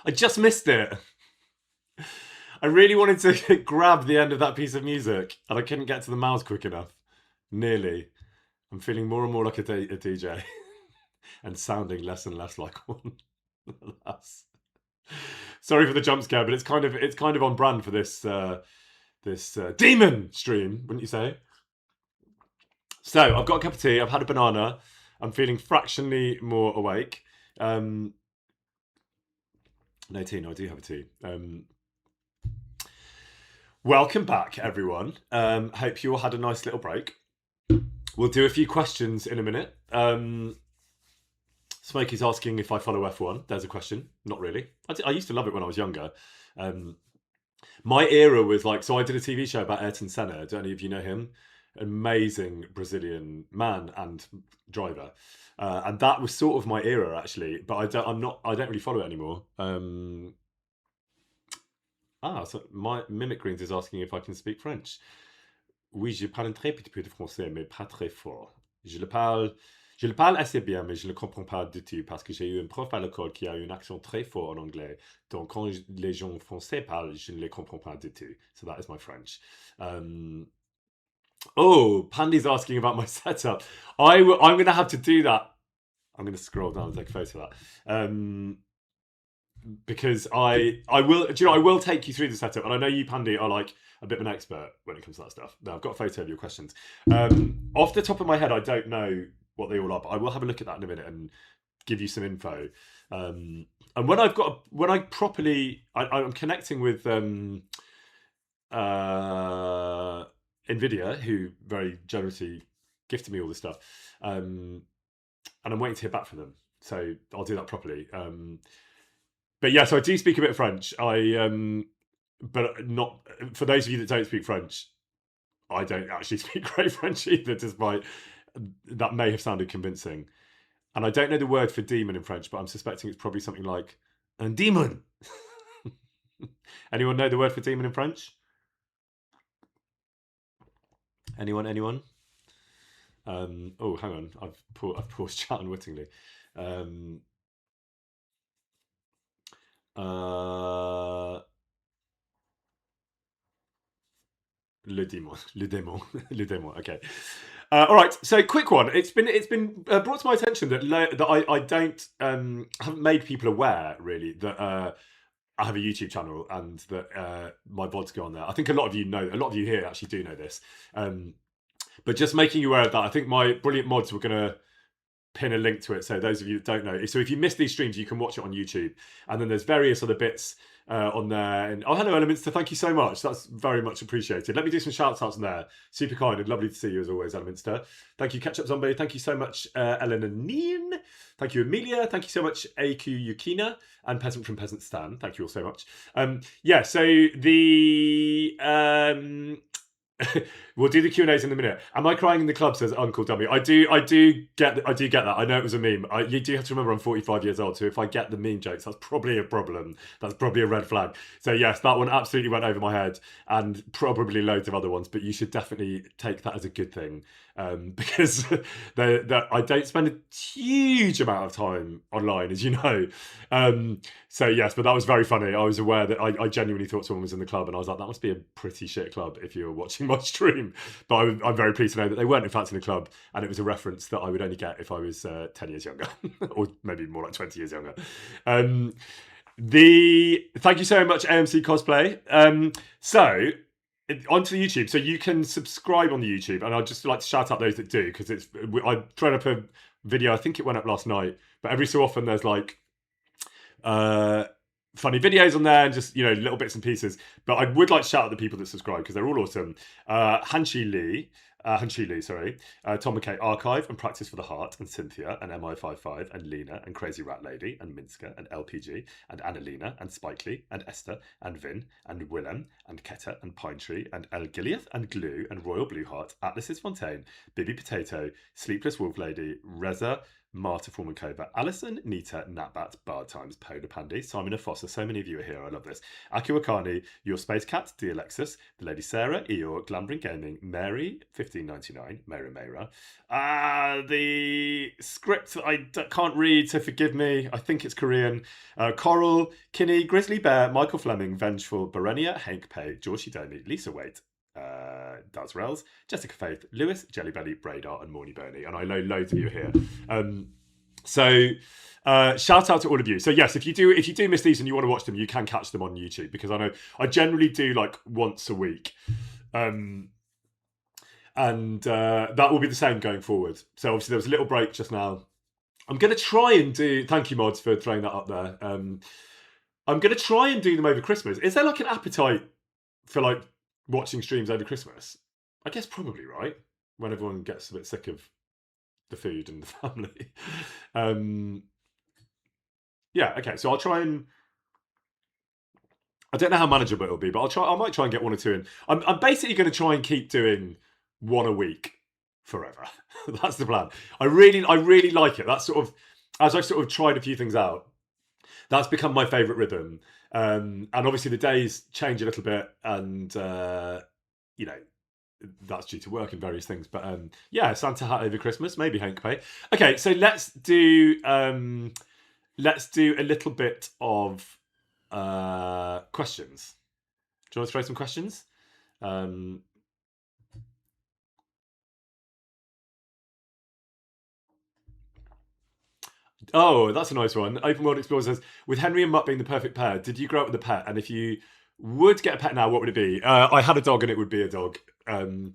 I just missed it. I really wanted to grab the end of that piece of music, and I couldn't get to the mouse quick enough. Nearly. I'm feeling more and more like a DJ, and sounding less and less like one. Alas. Sorry for the jump scare, but it's kind of on brand for this demon stream, wouldn't you say? So I've got a cup of tea. I've had a banana. I'm feeling fractionally more awake. No tea. No, I do have a tea. Welcome back, everyone. Hope you all had a nice little break. We'll do a few questions in a minute. Smokey's asking if I follow F1. There's a question. Not really. I used to love it when I was younger. My era was like, so I did a TV show about Ayrton Senna. Do any of you know him? Amazing Brazilian man and driver. And that was sort of my era, actually. But I don't really follow it anymore. So my Mimic Greens is asking if I can speak French. Oui, je parle un très petit peu de français, mais pas très fort. Je le parle assez bien, mais je ne le comprends pas du tout parce que j'ai eu un prof à l'école qui a un accent très fort en anglais. Donc, quand les gens français parlent, je ne les comprends pas du tout. So that is my French. Pandy's asking about my setup. I'm going to have to do that. I'm going to scroll down and take a photo of that. Because I will, I will take you through the setup, and I know you, Pandy, are like a bit of an expert when it comes to that stuff. Now, I've got a photo of your questions. Off the top of my head, I don't know what they all are, but I will have a look at that in a minute and give you some info. And when I'm connecting with Nvidia, who very generously gifted me all this stuff, and I'm waiting to hear back from them. So I'll do that properly. But yeah, so I do speak a bit of French. But not for those of you that don't speak French. I don't actually speak great French either, despite that may have sounded convincing. And I don't know the word for demon in French, but I'm suspecting it's probably something like un demon. Anyone know the word for demon in French? Anyone? Hang on. I've paused chat unwittingly. Le démon, le démon, le démon. Okay. All right. So, quick one. It's been brought to my attention that I don't haven't made people aware really that I have a YouTube channel and that my VODs go on there. I think a lot of you here actually do know this. But just making you aware of that, I think my brilliant mods were going to pin a link to it. So those of you that don't know, so if you miss these streams, you can watch it on YouTube. And then there's various other bits on there. And hello, Elementor. Thank you so much. That's very much appreciated. Let me do some shout outs on there. Super kind and lovely to see you as always, Elementor. Thank you, Ketchup Zombie. Thank you so much, Ellen and Neen. Thank you, Amelia. Thank you so much, AQ Yukina and Peasant from Peasant Stan. Thank you all so much. So the we'll do the Q&As in a minute. Am I crying in the club, says Uncle Dummy. I do get that. I know it was a meme. You do have to remember I'm 45 years old, so if I get the meme jokes, that's probably a problem. That's probably a red flag. So yes, that one absolutely went over my head, and probably loads of other ones, but you should definitely take that as a good thing. Because I don't spend a huge amount of time online, as you know. So yes, but that was very funny. I was aware that I genuinely thought someone was in the club, and I was like, that must be a pretty shit club if you're watching my stream. But I'm very pleased to know that they weren't in fact in the club, and it was a reference that I would only get if I was 10 years younger, or maybe more like 20 years younger. Thank you so much, AMC Cosplay. So onto the YouTube. So you can subscribe on the YouTube, and I'd just like to shout out those that do, because I thrown up a video. I think it went up last night, but every so often there's like funny videos on there and just little bits and pieces. But I would like to shout out the people that subscribe because they're all awesome. Hanshi Lee, Tom McKay Archive and Practice for the Heart, and Cynthia and MI55 and Lena and Crazy Rat Lady and Minska and LPG and Annalena and Spikely and Esther and Vin and Willem and Keta and Pine Tree and El Gileath and Glue and Royal Blue Heart, Atlas's Fontaine, Bibi Potato, Sleepless Wolf Lady, Reza, Marta Formankova, Alison, Nita, Natbat, Bar Times, Polar Pandy, Simon and Foster. So many of you are here. I love this. Aki Wakani, Your Space Cat, The Alexis, The Lady Sarah, Eeyore, Glambring Gaming, Mary, 1599, Mera Mera. The script I can't read, so forgive me. I think it's Korean. Coral, Kinney, Grizzly Bear, Michael Fleming, Vengeful, Berenia, Hank Pay, Georgie Domi, Lisa Waite, Daz Rells, Jessica Faith, Lewis, Jellybelly, Bradar, and Morny Bernie. And I know loads of you here. So shout out to all of you. So yes, if you do miss these and you want to watch them, you can catch them on YouTube, because I know I generally do like once a week. And that will be the same going forward. So obviously there was a little break just now. I'm going to try and do, thank you Mods for throwing that up there. I'm going to try and do them over Christmas. Is there like an appetite for like watching streams over Christmas? I guess probably, right? When everyone gets a bit sick of the food and the family. Yeah, okay. So I'll try and, I don't know how manageable it'll be, but I might try and get one or two in. I'm basically going to try and keep doing one a week forever. That's the plan. I really like it. That's sort of, as I've sort of tried a few things out, that's become my favourite rhythm. And obviously the days change a little bit, and you know, that's due to work and various things. But yeah, Santa hat over Christmas, maybe Hank Pay. Okay, so let's do a little bit of questions. Do you want to throw some questions? Oh, that's a nice one. Open World Explorer says, with Henry and Mutt being the perfect pair, did you grow up with a pet? And if you would get a pet now, what would it be? I had a dog, and it would be a dog. We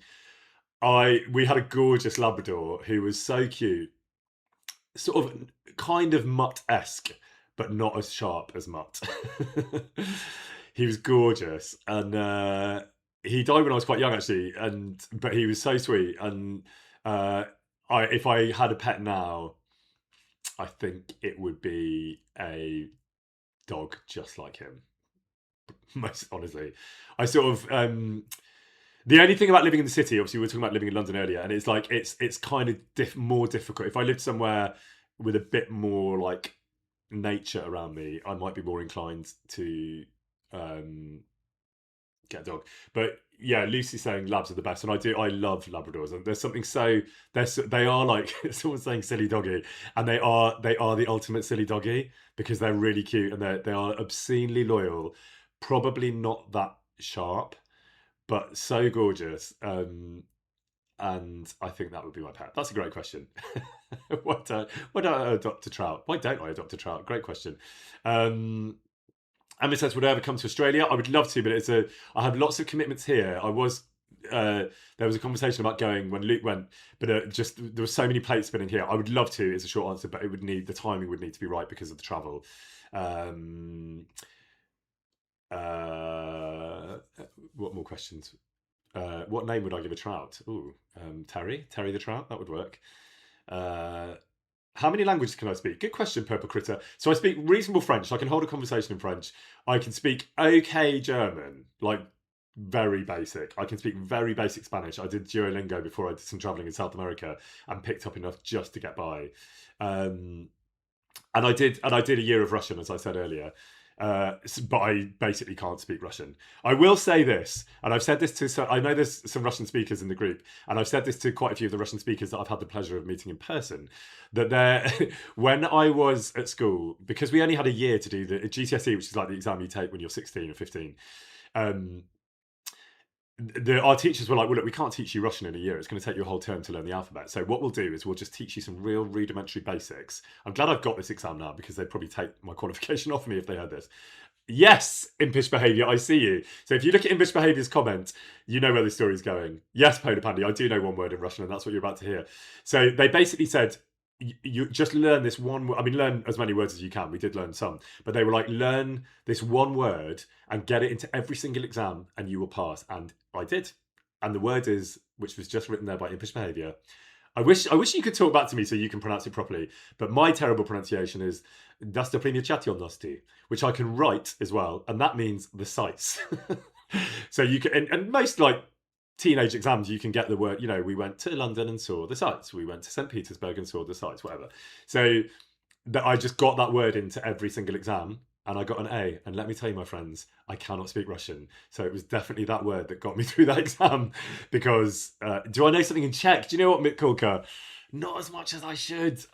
had a gorgeous Labrador who was so cute, sort of kind of Mutt-esque, but not as sharp as Mutt. He was gorgeous, and he died when I was quite young, actually. But he was so sweet, and if I had a pet now, I think it would be a dog just like him. Most honestly, I sort of the only thing about living in the city, obviously we were talking about living in London earlier, and it's like it's kind of more difficult. If I lived somewhere with a bit more like nature around me, I might be more inclined to get a dog. But yeah, Lucy's saying labs are the best, and I love Labradors, and there's something they are like, someone's saying silly doggy, and they are the ultimate silly doggy, because they're really cute, and they are obscenely loyal, probably not that sharp, but so gorgeous. And I think that would be my pet. That's a great question. Why don't I adopt a trout? Why don't I adopt a trout? Great question. Emma says, would I ever come to Australia? I would love to, but I have lots of commitments here. There was a conversation about going when Luke went, but there were so many plates spinning here. I would love to, is a short answer, but the timing would need to be right because of the travel. What more questions? What name would I give a trout? Ooh, Terry the trout, that would work. How many languages can I speak? Good question, Purple Critter. So I speak reasonable French. So I can hold a conversation in French. I can speak okay German, like very basic. I can speak very basic Spanish. I did Duolingo before I did some traveling in South America and picked up enough just to get by. And I did a year of Russian, as I said earlier. But I basically can't speak Russian. I will say this, and I've said this to, I know there's some Russian speakers in the group, and I've said this to quite a few of the Russian speakers that I've had the pleasure of meeting in person, that when I was at school, because we only had a year to do the GCSE, which is like the exam you take when you're 16 or 15, our teachers were like, well, look, we can't teach you Russian in a year. It's going to take you a whole term to learn the alphabet. So what we'll do is we'll just teach you some real rudimentary basics. I'm glad I've got this exam now, because they'd probably take my qualification off me if they heard this. Yes, Impish Behaviour, I see you. So if you look at Impish Behaviour's comment, you know where the story's going. Yes, Polar Pandy, I do know one word in Russian, and that's what you're about to hear. So they basically said, you just learn this one. I mean, learn as many words as you can. We did learn some, but they were like, learn this one word and get it into every single exam, and you will pass. And I did. And the word is, which was just written there by Impish Behaviour. I wish you could talk back to me so you can pronounce it properly. But my terrible pronunciation is Dostoprimyachatelnosti, which I can write as well, and that means the sites. So you can, and most like teenage exams, you can get the word, we went to London and saw the sights. We went to St. Petersburg and saw the sights, whatever. So that I just got that word into every single exam and I got an A. And let me tell you, my friends, I cannot speak Russian. So it was definitely that word that got me through that exam because do I know something in Czech? Do you know what, Mitkulka? Not as much as I should.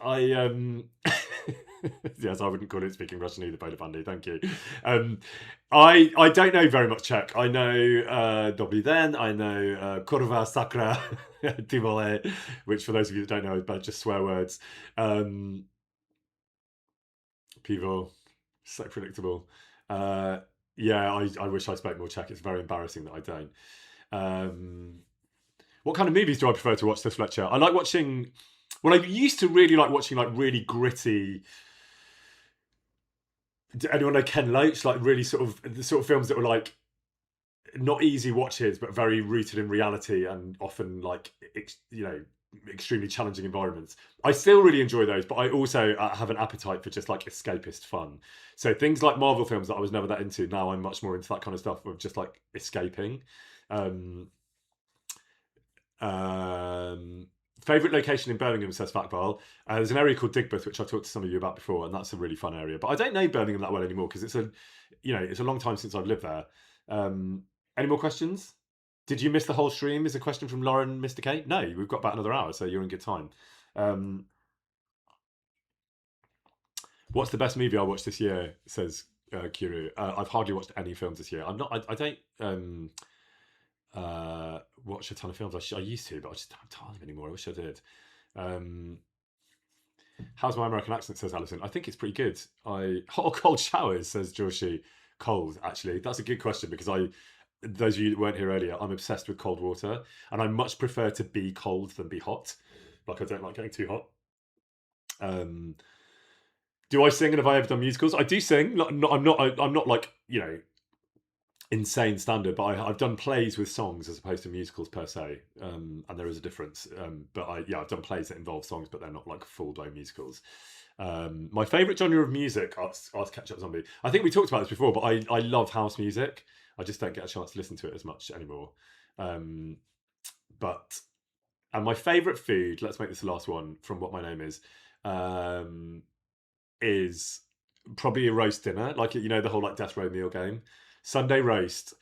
Yes, I wouldn't call it speaking Russian either, Polopandi. Thank you. I don't know very much Czech. I know Dobrý den. I know Kurva, Sakra, Tivole, which for those of you that don't know are just swear words. Pivo, so predictable. Yeah, I wish I spoke more Czech. It's very embarrassing that I don't. What kind of movies do I prefer to watch, this Fletcher? I like watching... Well, I used to really like watching like really gritty... Anyone know Ken Loach? Like really the sort of films that were like not easy watches, but very rooted in reality and often like, extremely challenging environments. I still really enjoy those, but I also have an appetite for just like escapist fun. So things like Marvel films that I was never that into, now I'm much more into that kind of stuff of just like escaping. Favourite location in Birmingham, says Fatbal. There's an area called Digbeth, which I've talked to some of you about before, and that's a really fun area. But I don't know Birmingham that well anymore because it's a long time since I've lived there. Any more questions? Did you miss the whole stream? Is a question from Lauren, Mr. K. No, we've got about another hour, so you're in good time. What's the best movie I watched this year? Says Kuru. I've hardly watched any films this year. I don't watch a ton of films. I used to, but I just don't have time anymore. I wish I did. How's my American accent, says Alison. I think it's pretty good. Hot or cold showers, says Joshi. Cold, actually. That's a good question because those of you that weren't here earlier, I'm obsessed with cold water and I much prefer to be cold than be hot. Like I don't like getting too hot. Do I sing and have I ever done musicals? I do sing. I'm not like, insane standard, but I've done plays with songs as opposed to musicals per se, and there is a difference. But I've done plays that involve songs, but they're not like full-blown musicals. My favourite genre of music, Ask Catch Up Zombie. I think we talked about this before, but I love house music. I just don't get a chance to listen to it as much anymore. And my favourite food, let's make this the last one from What My Name is probably a roast dinner, like the whole like death row meal game. Sunday roast,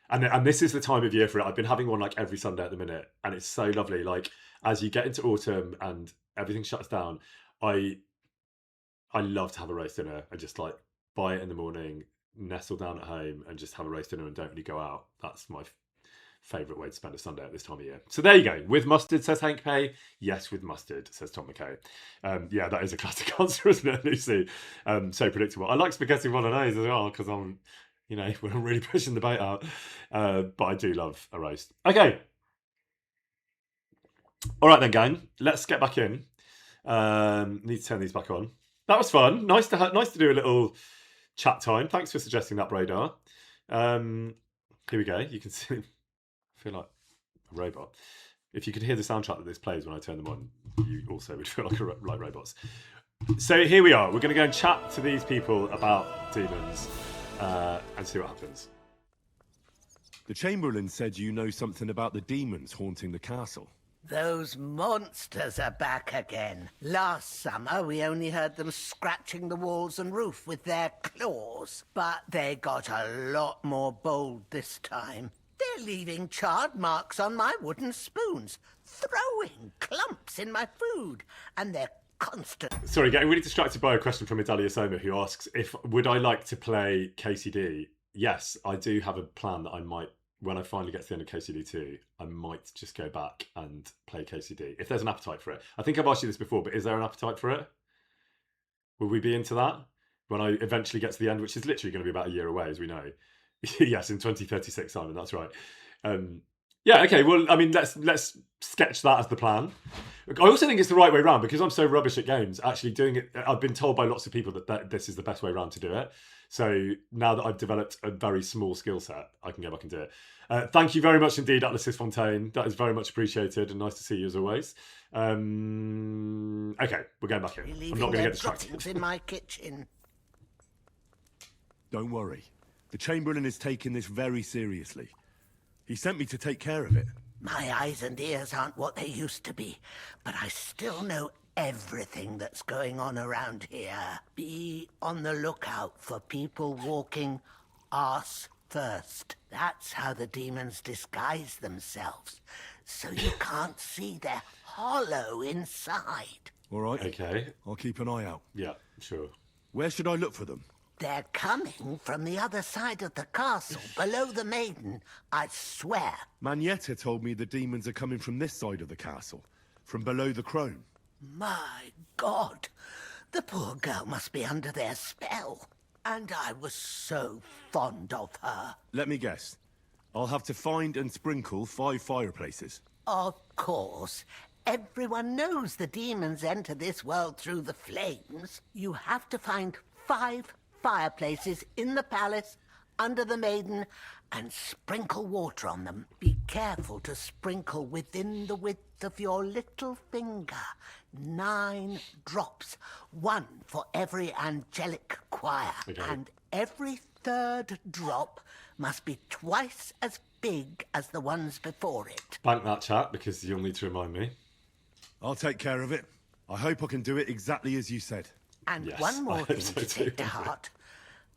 and this is the time of year for it. I've been having one like every Sunday at the minute, and it's so lovely. Like as you get into autumn and everything shuts down, I love to have a roast dinner and just like buy it in the morning, nestle down at home, and just have a roast dinner and don't really go out. That's my favourite way to spend a Sunday at this time of year. So there you go. With mustard, says Hank Pay. Yes, with mustard, says Tom McKay. Yeah, that is a classic answer, isn't it, Lucy? So predictable. I like spaghetti bolognese as well because I'm we're really pushing the bait out. But I do love a roast. Okay. All right then, gang. Let's get back in. Need to turn these back on. That was fun. Nice to do a little chat time. Thanks for suggesting that, Bradar. Here we go. You can see. I feel like a robot. If you could hear the soundtrack that this plays when I turn them on, you also would feel like robots. So here we are. We're going to go and chat to these people about demons. And see what happens. The Chamberlain said you know something about the demons haunting the castle. Those monsters are back again. Last summer, we only heard them scratching the walls and roof with their claws. But they got a lot more bold this time. They're leaving charred marks on my wooden spoons, throwing clumps in my food, and they're constant. Sorry, getting really distracted by a question from Idalia Soma, who asks would I like to play KCD? Yes, I do have a plan that I might, when I finally get to the end of KCD2, I might just go back and play KCD if there's an appetite for it. I think I've asked you this before, but is there an appetite for it? Will we be into that when I eventually get to the end, which is literally going to be about a year away, as we know? Yes, in 2036, Simon. That's right. Yeah, okay, well, I mean, let's sketch that as the plan. I also think it's the right way around because I'm so rubbish at games. Actually doing it, I've been told by lots of people that this is the best way around to do it. So now that I've developed a very small skill set, I can go back and do it. Thank you very much indeed, Atlas Fontaine. That is very much appreciated and nice to see you as always. Okay, we're going back in. I'm not going to get distracted. In my kitchen. Don't worry. The Chamberlain is taking this very seriously. He sent me to take care of it. My eyes and ears aren't what they used to be, but I still know everything that's going on around here. Be on the lookout for people walking arse first. That's how the demons disguise themselves, so you can't see their hollow inside. All right. Okay. I'll keep an eye out. Yeah, sure. Where should I look for them? They're coming from the other side of the castle, below the maiden, I swear. Manietta told me the demons are coming from this side of the castle, from below the crone. My God, the poor girl must be under their spell. And I was so fond of her. Let me guess. I'll have to find and sprinkle 5 fireplaces. Of course. Everyone knows the demons enter this world through the flames. You have to find 5 fireplaces in the palace, under the maiden, and sprinkle water on them. Be careful to sprinkle within the width of your little finger. 9 drops, 1 for every angelic choir. Okay. And every 3rd drop must be twice as big as the ones before it. Bank that chat, because you'll need to remind me. I'll take care of it. I hope I can do it exactly as you said. And Yes, one I more hope thing so to take too. to heart.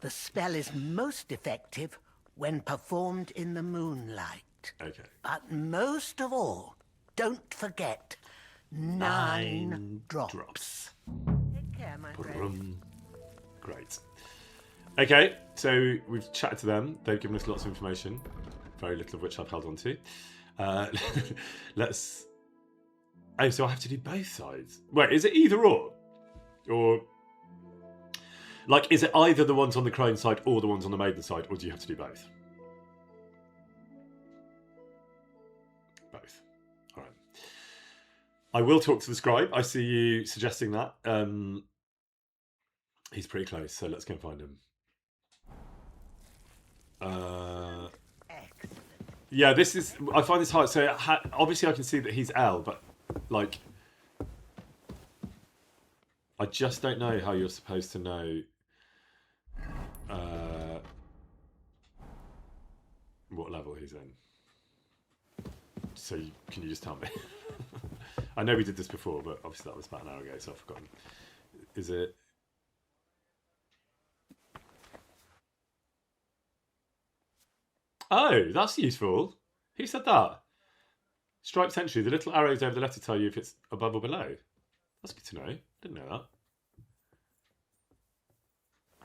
The spell is most effective when performed in the moonlight. Okay. But most of all, don't forget 9 drops. Take care, my friend. Great. Okay, so we've chatted to them. They've given us lots of information, very little of which I've held on to. Let's... Oh, so I have to do both sides. Wait, is it either or? Or... Like, is it either the ones on the crone side or the ones on the maiden side, or do you have to do both? Both. All right. I will talk to the scribe. I see you suggesting that. He's pretty close, so let's go and find him. Yeah, this is... I find this hard. So, obviously I can see that he's L, but, like... I just don't know how you're supposed to know... what level he's in. So, can you just tell me? I know we did this before, but obviously that was about an hour ago, so I've forgotten. Is it... Oh, that's useful. Who said that? Striped entry. The little arrows over the letter tell you if it's above or below. That's good to know. Didn't know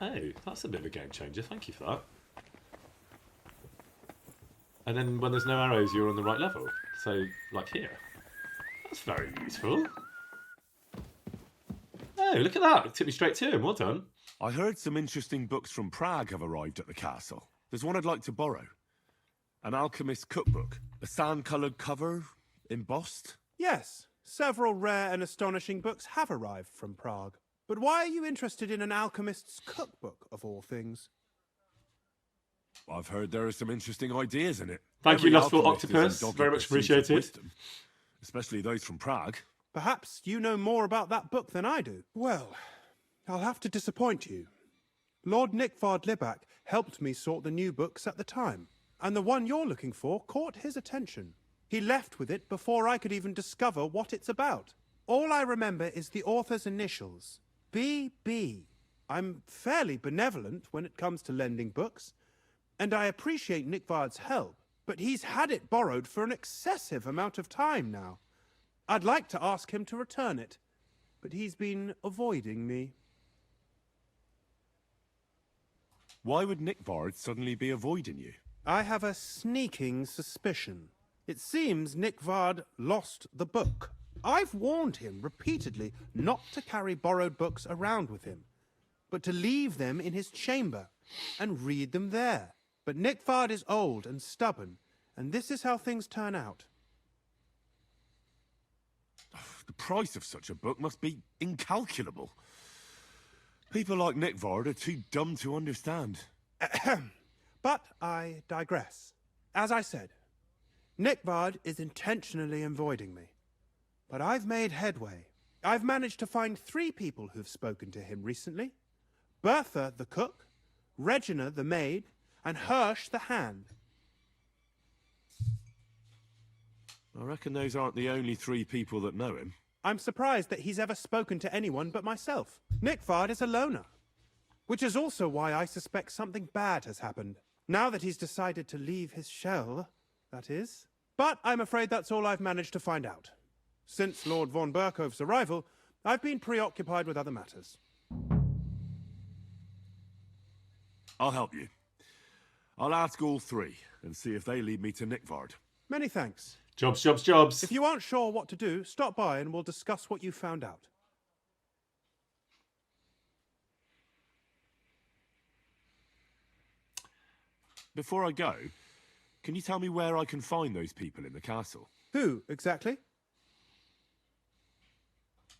that. Oh, that's a bit of a game changer. Thank you for that. And then when there's no arrows, you're on the right level. So, like here. That's very useful. Oh, look at that. It took me straight to him. Well done. I heard some interesting books from Prague have arrived at the castle. There's one I'd like to borrow. An alchemist's cookbook. A sand-coloured cover, embossed. Yes, several rare and astonishing books have arrived from Prague. But why are you interested in an alchemist's cookbook, of all things? I've heard there are some interesting ideas in it. Thank you, Every Lustful alchemist is in Octopus. dogged Very much pursuit of appreciated. wisdom, especially those from Prague. Perhaps you know more about that book than I do. Well, I'll have to disappoint you. Lord Nickvard Libak helped me sort the new books at the time, and the one you're looking for caught his attention. He left with it before I could even discover what it's about. All I remember is the author's initials, B.B. I'm fairly benevolent when it comes to lending books, and I appreciate Nickvard's help, but he's had it borrowed for an excessive amount of time now. I'd like to ask him to return it, but he's been avoiding me. Why would Nickvard suddenly be avoiding you? I have a sneaking suspicion. It seems Nickvard lost the book. I've warned him repeatedly not to carry borrowed books around with him, but to leave them in his chamber and read them there. But Nickvard is old and stubborn, and this is how things turn out. The price of such a book must be incalculable. People like Nickvard are too dumb to understand. But I digress. As I said, Nickvard is intentionally avoiding me. But I've made headway. I've managed to find 3 people who've spoken to him recently. Bertha the cook, Regina the maid, and Hirsch the hand. I reckon those aren't the only 3 people that know him. I'm surprised that he's ever spoken to anyone but myself. Nickfard is a loner. Which is also why I suspect something bad has happened. Now that he's decided to leave his shell, that is. But I'm afraid that's all I've managed to find out. Since Lord von Berkove's arrival, I've been preoccupied with other matters. I'll help you. I'll ask all 3 and see if they lead me to Nickvard. Many thanks. Jobs. If you aren't sure what to do, stop by and we'll discuss what you found out. Before I go, can you tell me where I can find those people in the castle? Who, exactly?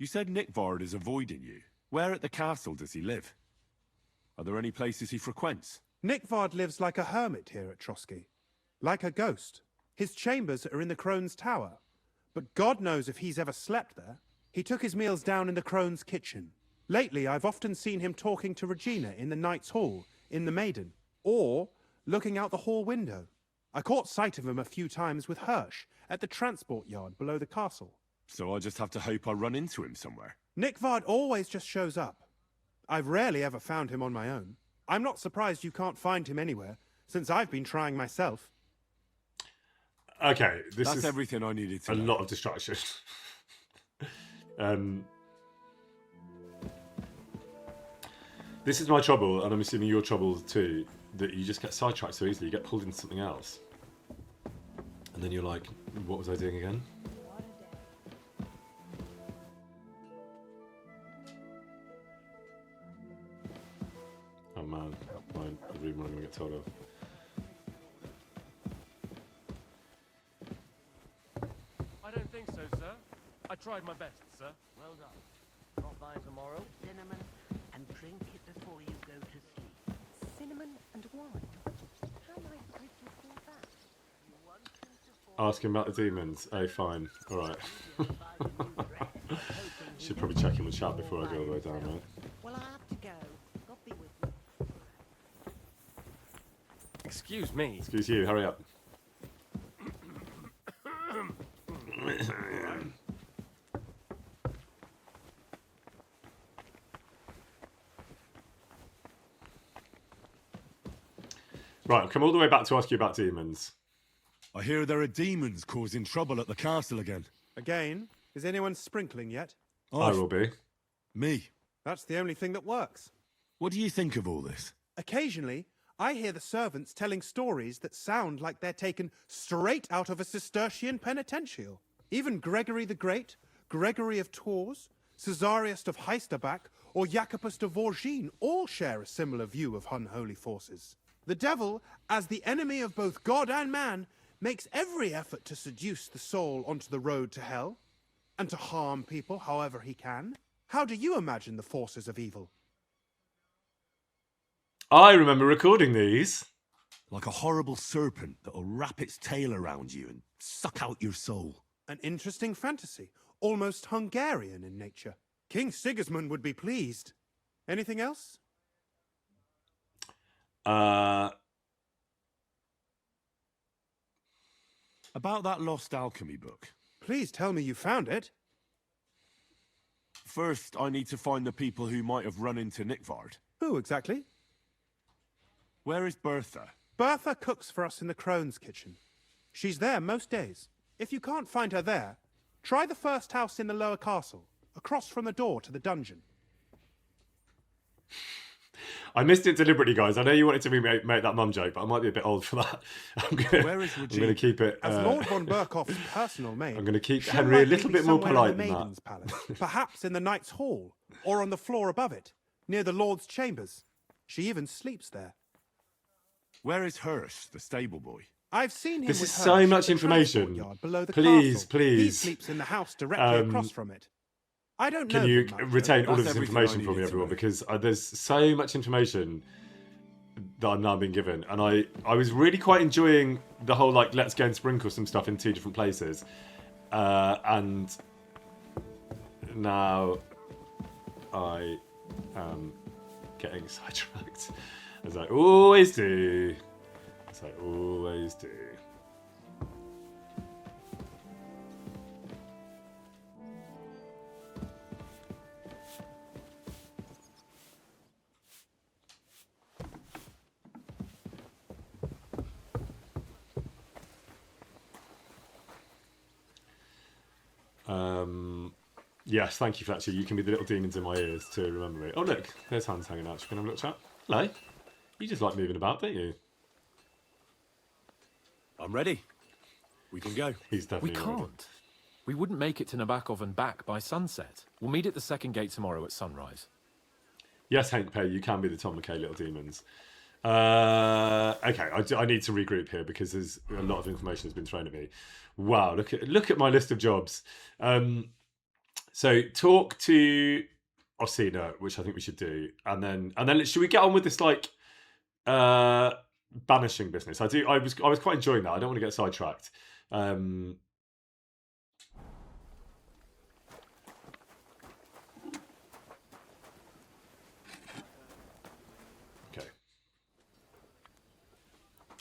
You said Nickvard is avoiding you. Where at the castle does he live? Are there any places he frequents? Nickvard lives like a hermit here at Trotsky. Like a ghost. His chambers are in the Crone's Tower. But God knows if he's ever slept there. He took his meals down in the Crone's kitchen. Lately, I've often seen him talking to Regina in the Knight's Hall, in the Maiden, or looking out the hall window. I caught sight of him a few times with Hirsch at the transport yard below the castle. So I just have to hope I run into him somewhere. Nickvard always just shows up. I've rarely ever found him on my own. I'm not surprised you can't find him anywhere, since I've been trying myself. Okay, That's everything I needed to know. lot of distraction. This is my trouble, and I'm assuming your trouble too, that you just get sidetracked so easily. You get pulled into something else. And then you're like, what was I doing again? Oh man, I really want to get told off. I don't think so, sir. I tried my best, sir. Well done. Drop by tomorrow, cinnamon, and drink it before you go to sleep. Cinnamon and wine. How am I supposed to afford that? You want him to fall Asking about the demons. Oh, fine. Alright. Should probably check in with chat before I go all the way down, right? Well, I have to go. God be with you. Excuse me. Excuse you, hurry up. Right, I've come all the way back to ask you about demons. I hear there are demons causing trouble at the castle again. Again, is anyone sprinkling yet? I will be. Me. That's the only thing that works. What do you think of all this? Occasionally, I hear the servants telling stories that sound like they're taken straight out of a Cistercian penitential. Even Gregory the Great, Gregory of Tours, Caesarius of Heisterbach, or Jacobus de Vorgine all share a similar view of unholy forces. The devil, as the enemy of both God and man, makes every effort to seduce the soul onto the road to hell, and to harm people however he can. How do you imagine the forces of evil? I remember recording these. Like a horrible serpent that'll wrap its tail around you and suck out your soul. An interesting fantasy, almost Hungarian in nature. King Sigismund would be pleased. Anything else? About that lost alchemy book. Please tell me you found it. First, I need to find the people who might have run into Nickvard. Who exactly? Where is Bertha? Bertha cooks for us in the Crone's kitchen. She's there most days. If you can't find her there, try the first house in the lower castle, across from the door to the dungeon. I missed it deliberately, guys. I know you wanted to make that mum joke, but I might be a bit old for that. Where is I'm going to keep it... As Lord von Berkoff's personal maid, I'm going to keep she'll Henry a likely little be bit more somewhere polite in the than that. Maiden's Palace, perhaps in the Knight's Hall, or on the floor above it, near the Lord's chambers. She even sleeps there. Where is Hirsch, the stable boy? I've seen him This with is Hirsch so at much the information. transport yard below the Please, castle. He please. sleeps in the house directly across from it. I don't know. Can you them much, retain all of That's this everything I information for me, needed to everyone? know. Because there's so much information that I'm now being given. And I was really quite enjoying the whole, like, let's go and sprinkle some stuff in 2 different places. And now I am getting sidetracked, as I always do. As I always do. Yes, thank you, Fletcher. You can be the little demons in my ears to remember me. Oh, look, there's Hans hanging out. Should we have a little chat? Hello. You just like moving about, don't you? I'm ready. We can go. He's We definitely ready. can't. We wouldn't make it to Nabokov and back by sunset. We'll meet at the second gate tomorrow at sunrise. Yes, Hank Pay, you can be the Tom McKay little demons. Okay, I need to regroup here because there's a lot of information that's been thrown at me. Wow, look at my list of jobs. So talk to Orsina, which I think we should do, and then should we get on with this like banishing business? I was quite enjoying that. I don't want to get sidetracked. Okay.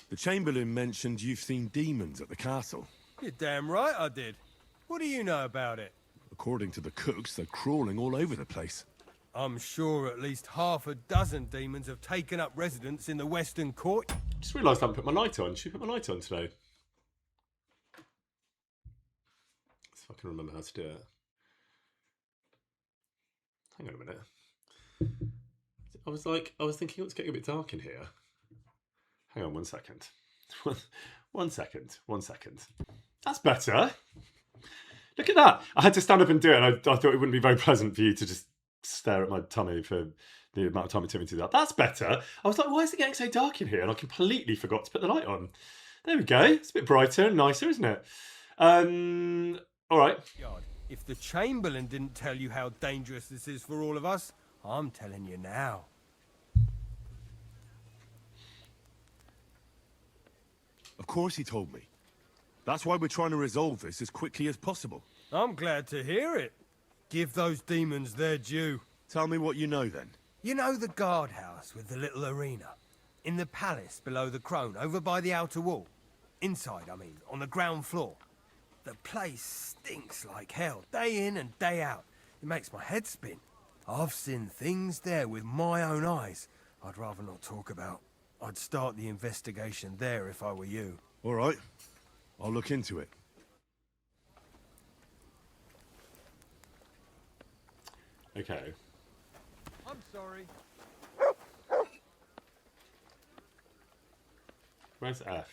The Chamberlain mentioned you've seen demons at the castle. You're damn right I did. What do you know about it? According to the cooks, they're crawling all over the place. I'm sure at least half a dozen demons have taken up residence in the Western Court. Just realised I haven't put my light on. Should we put my light on today? If I can remember how to do it. Hang on a minute. I was thinking it's getting a bit dark in here. Hang on 1 second. 1 second. 1 second. That's better. Look at that. I had to stand up and do it, and I thought it wouldn't be very pleasant for you to just stare at my tummy for the amount of time it took me to do that. That's better. I was like, why is it getting so dark in here? And I completely forgot to put the light on. There we go. It's a bit brighter and nicer, isn't it? All right. God, if the Chamberlain didn't tell you how dangerous this is for all of us, I'm telling you now. Of course he told me. That's why we're trying to resolve this as quickly as possible. I'm glad to hear it. Give those demons their due. Tell me what you know then. You know the guardhouse with the little arena? In the palace below the Crone, over by the outer wall? Inside, I mean, on the ground floor. The place stinks like hell, day in and day out. It makes my head spin. I've seen things there with my own eyes I'd rather not talk about. I'd start the investigation there if I were you. All right. I'll look into it. Okay. I'm sorry. Where's F?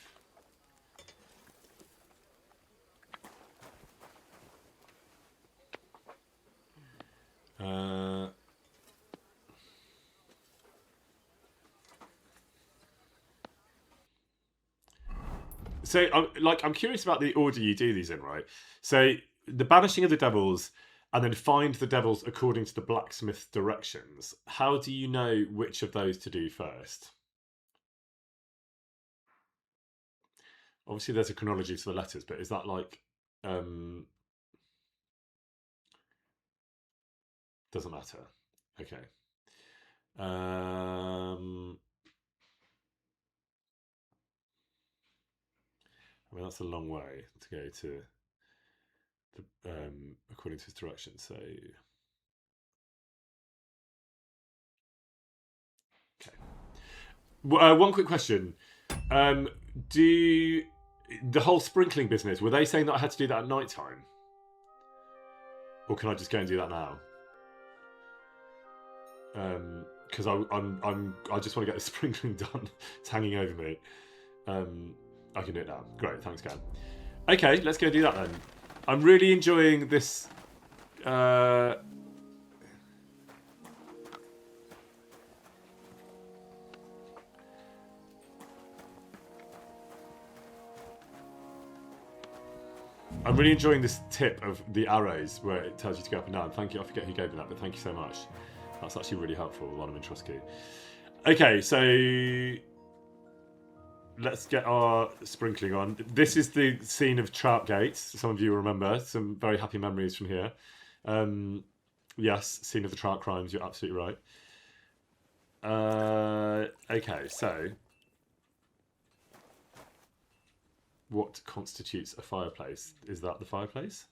So, I'm curious about the order you do these in, right? So, the banishing of the devils, and then find the devils according to the blacksmith's directions. How do you know which of those to do first? Obviously, there's a chronology to the letters, but is that like... Doesn't matter. Okay. I mean, that's a long way to go to the, according to his directions. So, okay. One quick question: do the whole sprinkling business? Were they saying that I had to do that at night time, or can I just go and do that now? Because I just want to get the sprinkling done. It's hanging over me. I can do it now. Great, thanks, Cam. Okay, let's go do that then. I'm really enjoying this. I'm really enjoying this tip of the arrows where it tells you to go up and down. Thank you. I forget who gave me that, but thank you so much. That's actually really helpful while I'm in Trusky. Okay, so let's get our sprinkling on. This is the scene of Trout Gate. Some of you remember. Some very happy memories from here. Yes, scene of the Trout crimes. You're absolutely right. Okay, so what constitutes a fireplace? Is that the fireplace?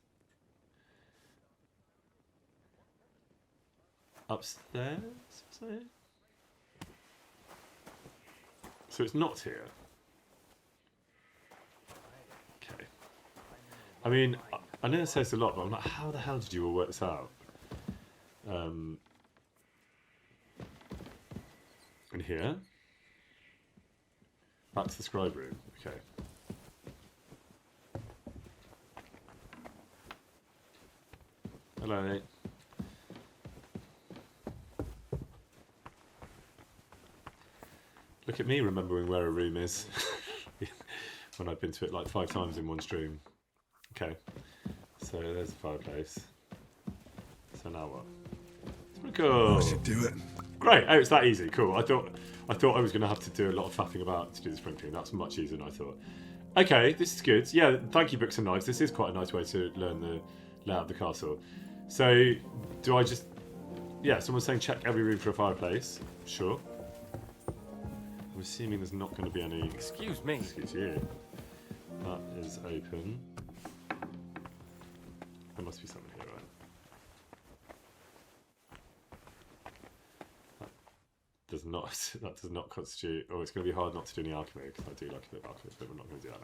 Upstairs? So it's not here. Okay. I mean, I know it says a lot, but I'm like, how the hell did you all work this out? In here. Back to the scribe room. Okay. Hello, mate. Look at me remembering where a room is when I've been to it like 5 times in one stream. Okay, so there's the fireplace. So now what? It's pretty cool. I should do it. Great. Oh, it's that easy. Cool. I thought I was going to have to do a lot of faffing about to do the sprinkling. That's much easier than I thought. Okay, this is good. Yeah, thank you, Books and Knives. This is quite a nice way to learn the layout of the castle. So, do I just... Yeah, someone's saying check every room for a fireplace. Sure. I'm assuming there's not going to be any... Excuse me. Excuse you. That is open. There must be something here, right? That does not constitute... Oh, it's going to be hard not to do any alchemy, because I do like a bit of alchemy, but we're not going to do that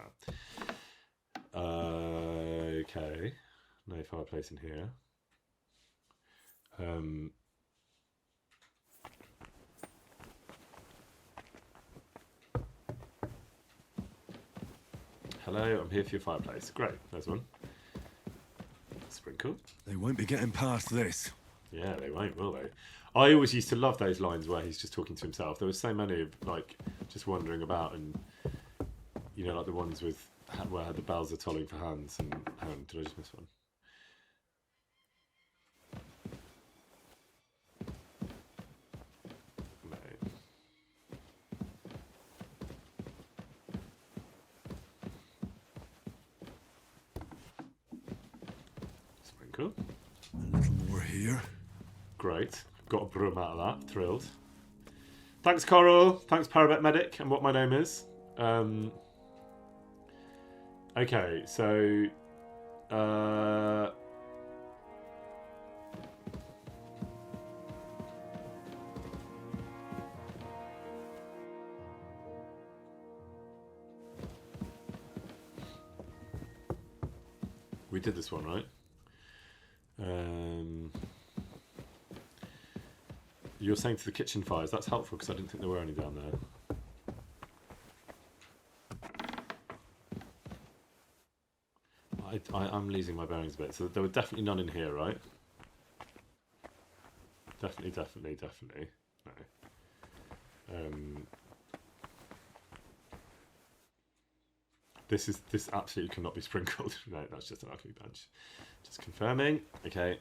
now. Okay. No fireplace in here. Hello, I'm here for your fireplace. Great, there's one. Sprinkle. They won't be getting past this. Yeah, they won't, will they? I always used to love those lines where he's just talking to himself. There were so many of, like, just wandering about and, you know, like the ones with where the bells are tolling for hands and... did I just miss one? No. Sprinkle. A little more here. Great. Got a broom out of that. Thrilled. Thanks, Coral. Thanks, Parabet Medic, and what my name is. Okay, so... we did this one, right? You're saying to the kitchen fires. That's helpful because I didn't think there were any down there. I'm losing my bearings a bit. So there were definitely none in here, right? Definitely. No. This absolutely cannot be sprinkled. No, that's just an alchemy bench. Just confirming. Okay.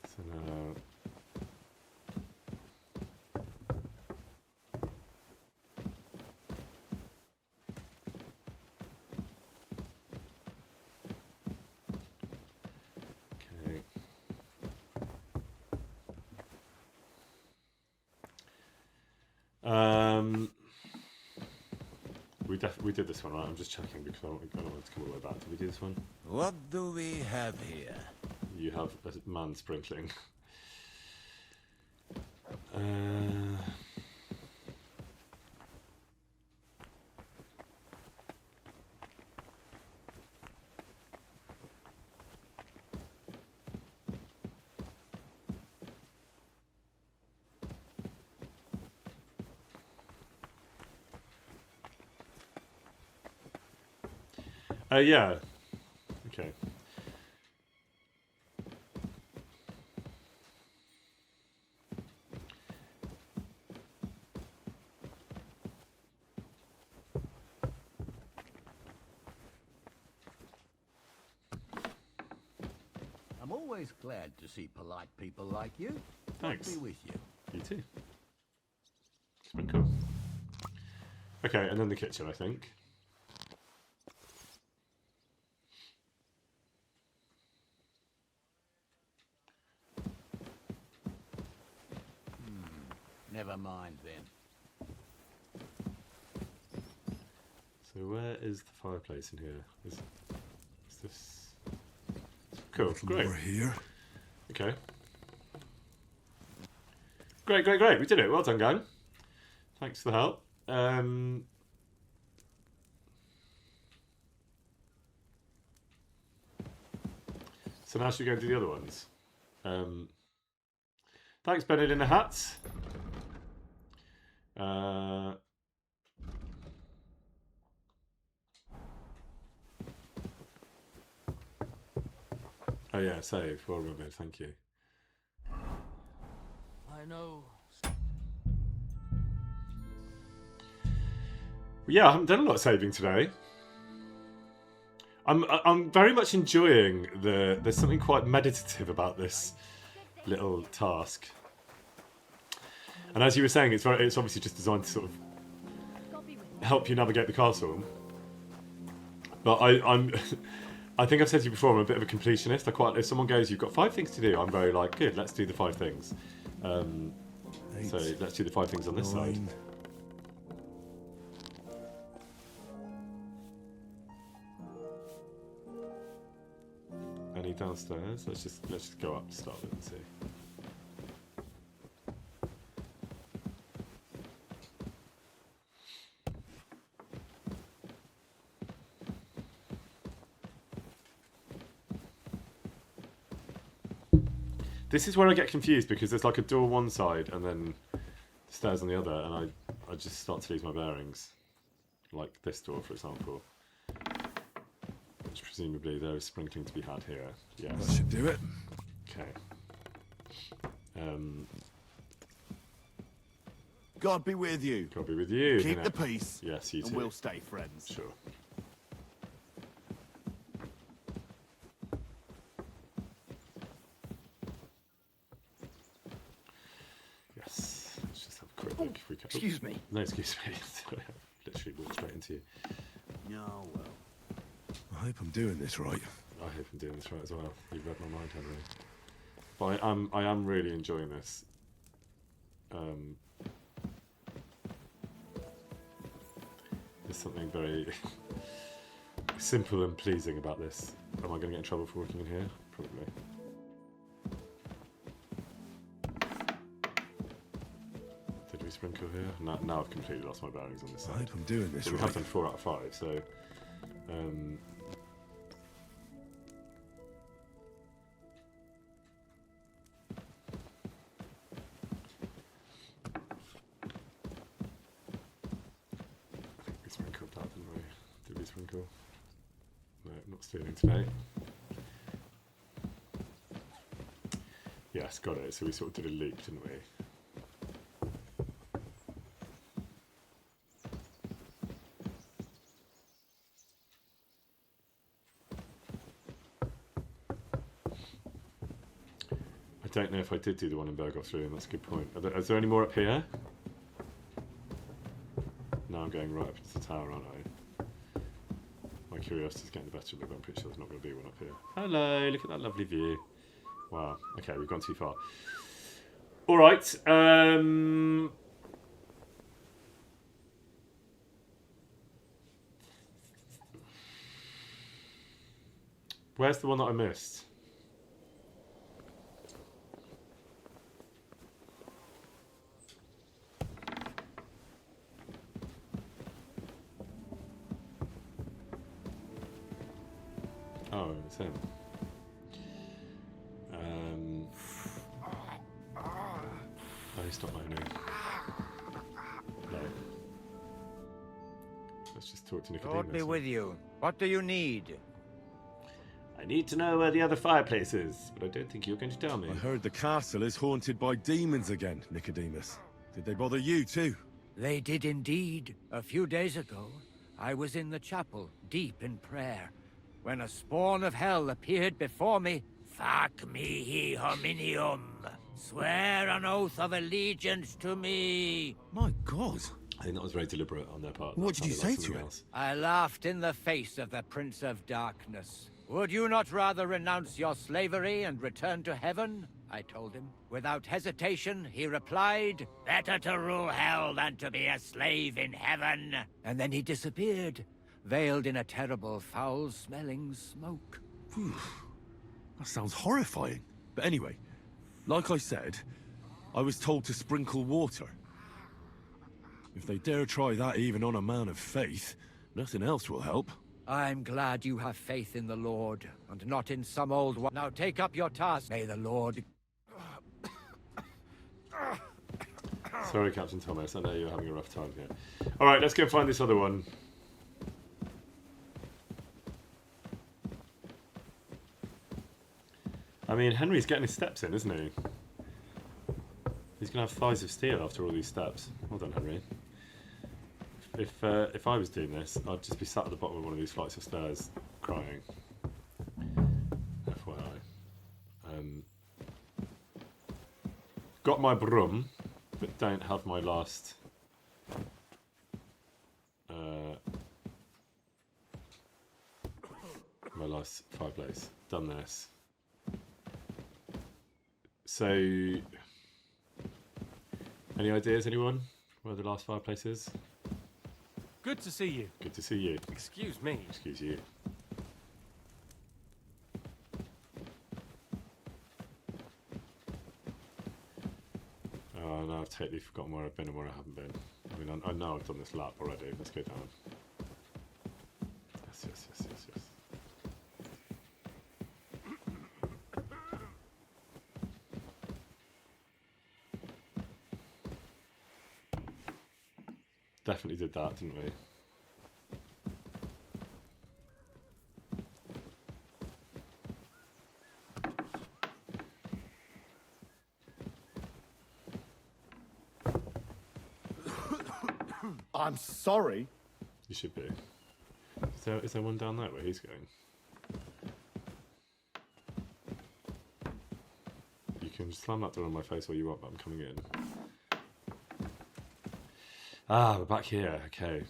So now... Okay. We did this one, right? I'm just checking because I don't want to come all the way back. Did we do this one? What do we have here? You have a man sprinkling. Yeah. Okay. I'm always glad to see polite people like you. Thanks. God be with you. You too. Sprinkle. Okay, and then the kitchen, I think. Never mind then. So where is the fireplace in here? Is this... Cool, great. More here. Okay. Great. We did it. Well done, gang. Thanks for the help. So now should we go and do the other ones? Thanks, Bennett in the hat. Oh yeah, save. Well remembered, thank you. I know. Yeah, I haven't done a lot of saving today. I'm very much enjoying there's something quite meditative about this little task. And as you were saying, it's obviously just designed to sort of help you navigate the castle. But I think I've said to you before, I'm a bit of a completionist. If someone goes, you've got 5 things to do, I'm very like, good, let's do the 5 things. So let's do the 5 things on this side. Any downstairs? Let's just go up to start with and see. This is where I get confused because there's like a door one side and then stairs on the other, and I just start to lose my bearings. Like this door, for example. Which presumably there is sprinkling to be had here. Yes. That should do it. Okay. God be with you. God be with you. Keep the peace. Yes, you too. And we'll stay friends. Sure. Yes. Let's just have a quick look if we can. Excuse me. No, excuse me. Literally walked straight into you. No, well. I hope I'm doing this right. I hope I'm doing this right as well. You've read my mind, Henry. But I am really enjoying this. There's something very simple and pleasing about this. Am I going to get in trouble for working in here? Probably. Did we sprinkle here? Now I've completely lost my bearings on this side. I hope I'm doing this So we right. have done 4 out of 5, so... we sprinkled that, didn't we? Did we sprinkle? No, not stealing today. Yes, got it. So we sort of did a loop, didn't we? I don't know if I did do the one in Berghoff's room, that's a good point. Is there any more up here? No, I'm going right up into the tower, aren't I? My curiosity's getting the better of me, but I'm pretty sure there's not going to be one up here. Hello, look at that lovely view. Wow, okay, we've gone too far. Alright, where's the one that I missed? Oh, it's him. Oh, he's not moaning. No. Let's just talk to Nicodemus. God be with you. What do you need? I need to know where the other fireplace is, but I don't think you're going to tell me. I heard the castle is haunted by demons again, Nicodemus. Did they bother you too? They did indeed. A few days ago, I was in the chapel, deep in prayer, when a spawn of hell appeared before me. Fac mihi hominium. Swear an oath of allegiance to me. My God. I think that was very deliberate on their part. What did you say to him? I laughed in the face of the Prince of Darkness. Would you not rather renounce your slavery and return to heaven? I told him. Without hesitation, he replied, better to rule hell than to be a slave in heaven. And then he disappeared, veiled in a terrible, foul-smelling smoke. Phew. That sounds horrifying. But anyway, like I said, I was told to sprinkle water. If they dare try that even on a man of faith, nothing else will help. I'm glad you have faith in the Lord, and not in some old one. Now take up your task. May the Lord... Sorry, Captain Thomas. I know you're having a rough time here. All right, let's go find this other one. I mean, Henry's getting his steps in, isn't he? He's going to have thighs of steel after all these steps. Well done, Henry. If I was doing this, I'd just be sat at the bottom of one of these flights of stairs crying. FYI. Got my broom, but don't have my last... my last fireplace. Done this. So... Any ideas, anyone? Where the last fireplace is? Good to see you. Good to see you. Excuse me. Excuse you. Oh, no, I've totally forgotten where I've been and where I haven't been. I mean, I know I've done this lap already. Let's go down. Yes, yes, yes, yes, yes. Definitely did that, didn't we? I'm sorry. You should be. Is there one down there where he's going? You can slam that door on my face all you want, but I'm coming in. Ah, we're back here. Okay.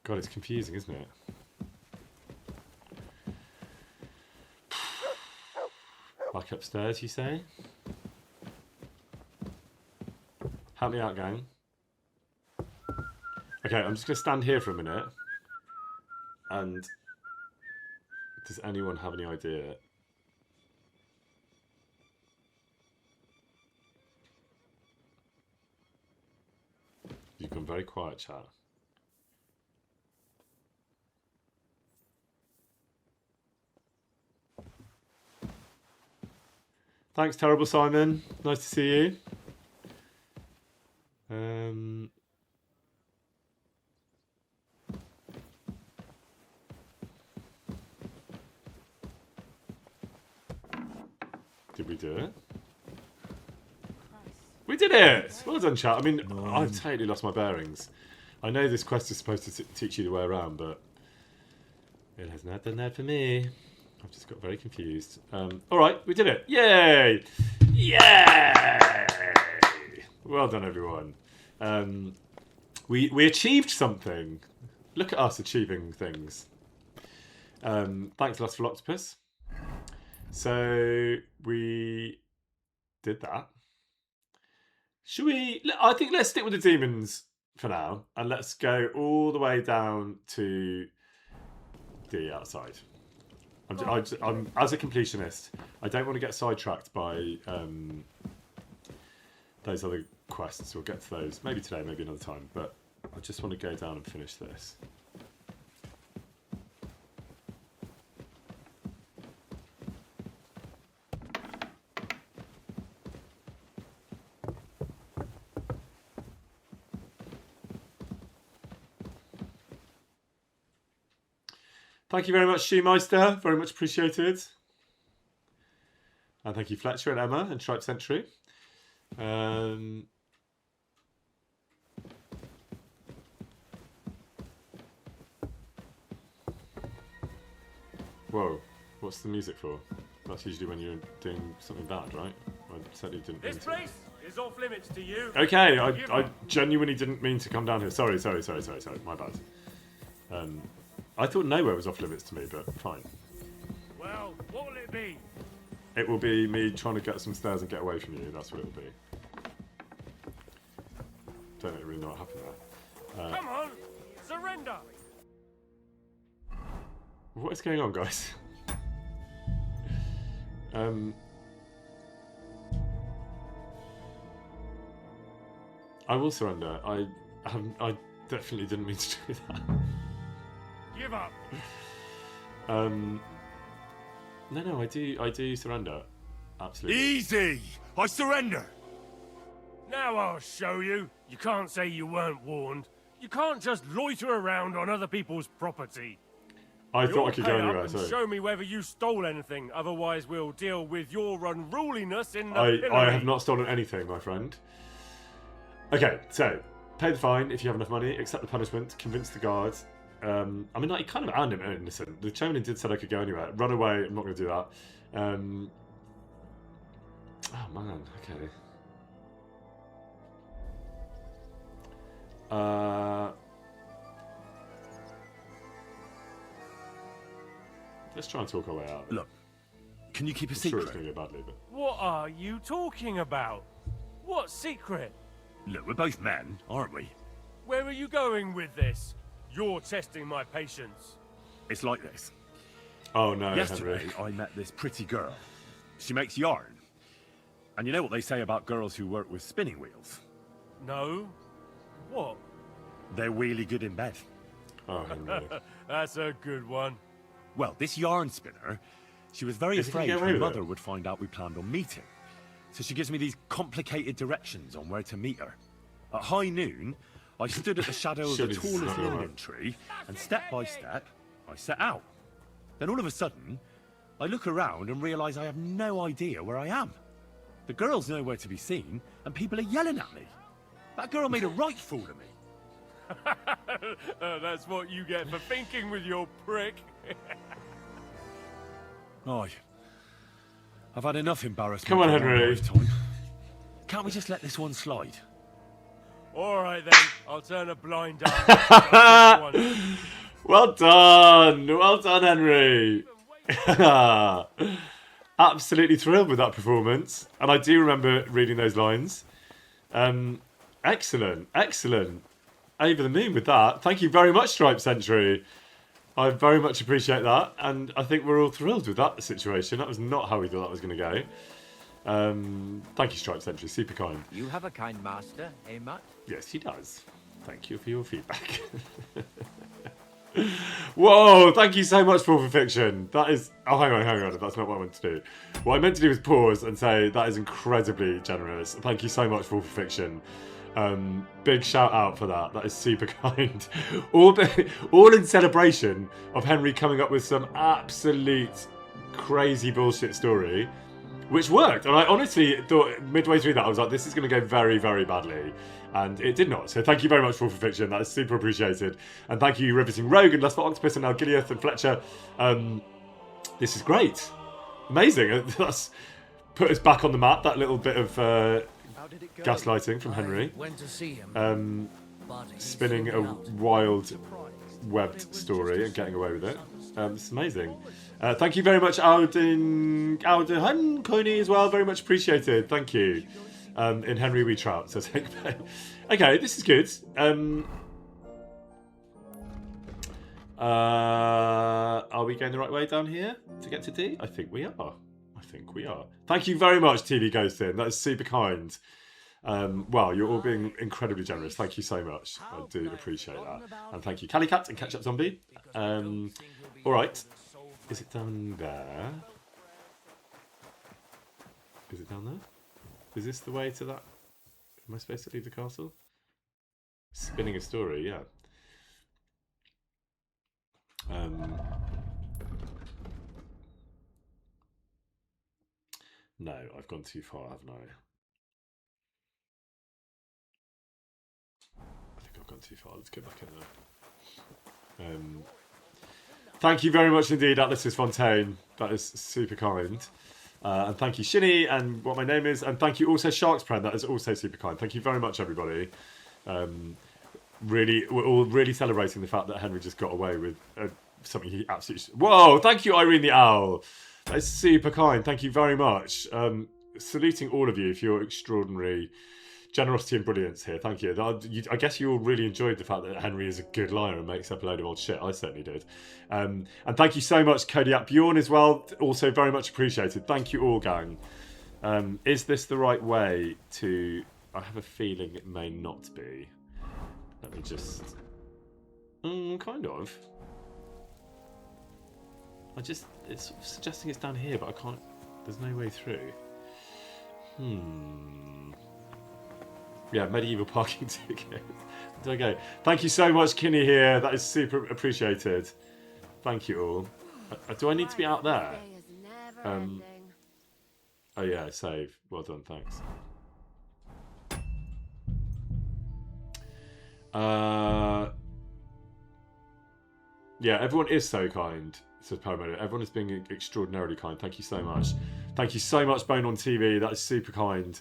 God, it's confusing, isn't it? Back upstairs, you say? Help me out, gang. Okay, I'm just going to stand here for a minute. And does anyone have any idea? You've gone very quiet, chat. Thanks, Terrible Simon. Nice to see you. Did we do it? We did it! Well done, chat. I mean, I've totally lost my bearings. I know this quest is supposed to teach you the way around, but it has not done that for me. I've just got very confused. All right, we did it. Yay! Yay! Well done, everyone. We achieved something. Look at us achieving things. Thanks, Lustful Octopus. So we did that. Should we? I think let's stick with the demons for now, and let's go all the way down to the outside. I'm as a completionist, I don't want to get sidetracked by those other quests. We'll get to those maybe today, maybe another time. But I just want to go down and finish this. Thank you very much, Shoemeister. Very much appreciated. And thank you, Fletcher and Emma and Stripe Century. Whoa, what's the music for? That's usually when you're doing something bad, right? I certainly didn't mean to. This place is off limits to you. Okay, I genuinely didn't mean to come down here. Sorry, my bad. I thought nowhere was off limits to me, but fine. Well, what will it be? It will be me trying to get some stairs and get away from you. That's what it will be. Don't really know what happened there. Come on, surrender. What is going on, guys? I will surrender. I definitely didn't mean to do that. Give up. No, I do surrender. Absolutely. Easy! I surrender! Now I'll show you. You can't say you weren't warned. You can't just loiter around on other people's property. I thought I could go Pay up anywhere, and so show me whether you stole anything. Otherwise, we'll deal with your unruliness in the I pillory. have not stolen anything, my friend. Okay, so pay the fine if you have enough money, accept the punishment, convince the guards. I mean, like, he kind of earned him innocent. The Chamberlain did say I could go anywhere. Run away, I'm not going to do that. Oh, man, okay. Let's try and talk our way out. Look, can you keep a I'm sure secret? it's going to go badly, but... What are you talking about? What secret? Look, we're both men, aren't we? Where are you going with this? You're testing my patience. It's like this. Oh, no, Yesterday, Henry. I met this pretty girl. She makes yarn. And you know what they say about girls who work with spinning wheels? No? What? They're really good in bed. Oh, Henry. That's a good one. Well, this yarn spinner, she was very Is he gonna afraid get away her with mother it? would find out we planned on meeting. So she gives me these complicated directions on where to meet her. At high noon, I stood at the shadow of the Shit, it's tallest so linden hard. tree, and step by step, I set out. Then all of a sudden, I look around and realise I have no idea where I am. The girl's nowhere to be seen, and people are yelling at me. That girl made a right fool of me. That's what you get for thinking with your prick. I've had enough embarrassment. Come on, in my Henry. lifetime. Can't we just let this one slide? All right then, I'll turn a blind eye. Well done! Well done, Henry! Absolutely thrilled with that performance. And I do remember reading those lines. Excellent, excellent. Over the moon with that. Thank you very much, Stripe Century. I very much appreciate that. And I think we're all thrilled with that situation. That was not how we thought that was going to go. Thank you, Stripe Century. Super kind. You have a kind master, eh, Mutt? Yes, he does. Thank you for your feedback. Whoa, thank you so much, Paul for Fiction. That is... Oh, hang on. That's not what I meant to do. What I meant to do was pause and say that is incredibly generous. Thank you so much, Paul for Fiction. Big shout out for that. That is super kind. All in celebration of Henry coming up with some absolute crazy bullshit story, which worked. And I honestly thought midway through that, I was like, this is going to go very, very badly. And it did not. So thank you very much, Paul for Fiction. That is super appreciated. And thank you, Riveting Rogue and Lustful Octopus and now Gileath and Fletcher. This is great. Amazing. That's put us back on the map. That little bit of gaslighting from Henry. Went to see him. Spinning a wild webbed story and getting away with it. It's amazing. Thank you very much, Alden Coney as well. Very much appreciated. Thank you. In Henry We Trout says okay, this is good. Are we going the right way down here to get to D? I think we are. Thank you very much, TV Ghostin. That is super kind. Wow, you're all being incredibly generous. Thank you so much. I do appreciate that. And thank you, Cali Cat and Catch Up Zombie. All right. Is it down there? Is it down there? Is this the way to that? Am I supposed to leave the castle? Spinning a story, yeah. No, I've gone too far, haven't I? I think I've gone too far. Let's go back in there. Thank you very much indeed, Atlas Fontaine. That is super kind. And thank you, Shinny, and what my name is. And thank you also, Sharks Pren. That is also super kind. Thank you very much, everybody. We're all really celebrating the fact that Henry just got away with something he absolutely... Whoa, thank you, Irene the Owl. That is super kind. Thank you very much. Saluting all of you for your extraordinary generosity and brilliance here. Thank you. I guess you all really enjoyed the fact that Henry is a good liar and makes up a load of old shit. I certainly did. And thank you so much, Kodiak Bjorn, as well. Also very much appreciated. Thank you all, gang. Is this the right way to... I have a feeling it may not be. Let me just... kind of. It's sort of suggesting it's down here, but I can't... There's no way through. Yeah, medieval parking ticket. There we go. Thank you so much, Kinney here. That is super appreciated. Thank you all. Do I need to be out there? Oh yeah, save. Well done, thanks. Yeah, everyone is so kind, says Paramedic. Everyone is being extraordinarily kind. Thank you so much. Thank you so much, Bone on TV. That is super kind.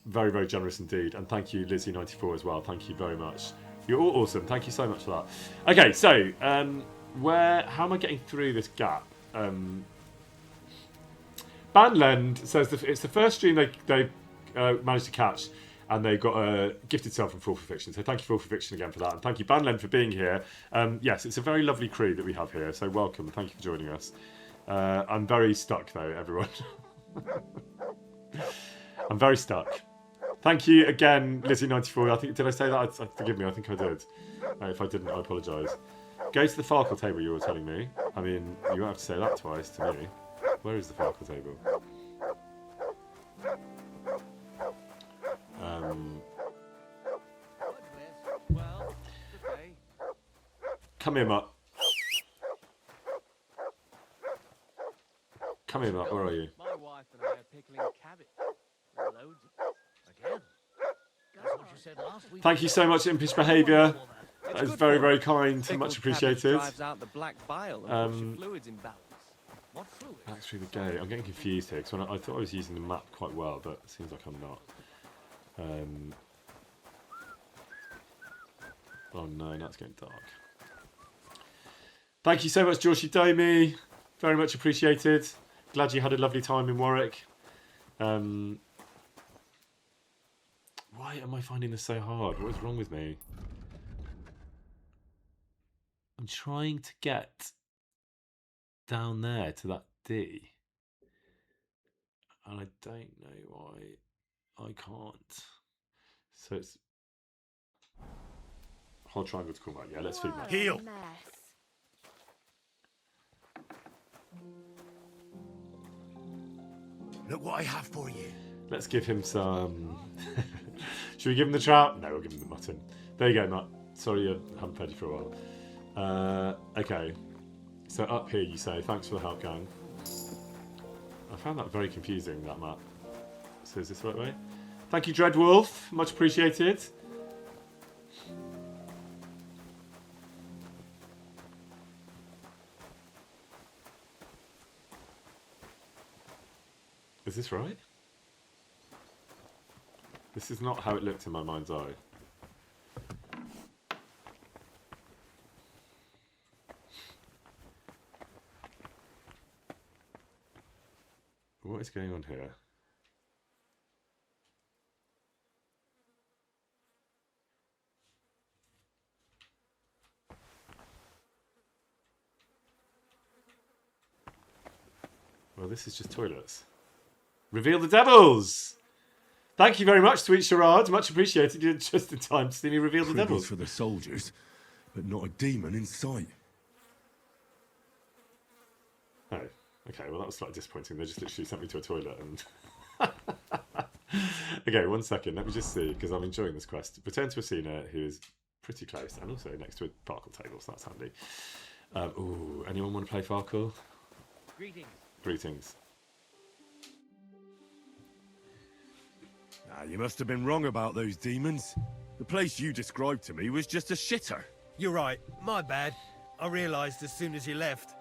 Very, very generous indeed. And thank you, Lizzie94 as well. Thank you very much. You're all awesome. Thank you so much for that. Okay, so how am I getting through this gap? Bandlend says it's the first stream they managed to catch, and they got a gifted sale from Full for Fiction. So thank you, Full for Fiction, again for that. And thank you, Bandlend, for being here. Yes, it's a very lovely crew that we have here. So welcome. Thank you for joining us. I'm very stuck, though, everyone. I'm very stuck. Thank you again, Lizzie94. Did I say that? Forgive me, I think I did. If I didn't, I apologise. Go to the Farkle table, you were telling me. I mean, you won't have to say that twice to me. Where is the Farkle table? Come here, Mutt. Come here, Mutt. Where are you? My wife and I are pickling cabbage. Loads of it. Again. That's what you said last week. Thank you so much, Impish Behaviour. That is very, very kind. Much appreciated. Drives out the black bile and puts your fluids in balance. What fluid? Back through the gate. I'm getting confused here because I thought I was using the map quite well, but it seems like I'm not. Oh no, now it's getting dark. Thank you so much, Joshi Domi. Very much appreciated. Glad you had a lovely time in Warwick. Why am I finding this so hard? What is wrong with me? I'm trying to get down there to that D. And I don't know why I can't. So it's... Hold triangle to call back. Yeah, let's feed my... Heal! Look what I have for you. Let's give him some... Should we give him the trout? No, we'll give him the mutton. There you go, Matt. Sorry I haven't fed you for a while. Okay. So up here you say, thanks for the help, gang. I found that very confusing, that map. So is this the right way? Thank you, Dreadwolf. Much appreciated. Is this right? This is not how it looked in my mind's eye. What is going on here? Well, this is just toilets. Reveal the devils! Thank you very much, Sweet Charade. Much appreciated. You're just in time to see me reveal the devils. For the soldiers, but not a demon in sight. Oh, okay. Well, that was slightly disappointing. They just literally sent me to a toilet and... Okay, 1 second. Let me just see, because I'm enjoying this quest. Return to Asina, who is pretty close, and also next to a Farkle table, so that's handy. Ooh, anyone want to play Farkle? Greetings. Greetings. You must have been wrong about those demons. The place you described to me was just a shitter. You're right. My bad. I realised as soon as you left.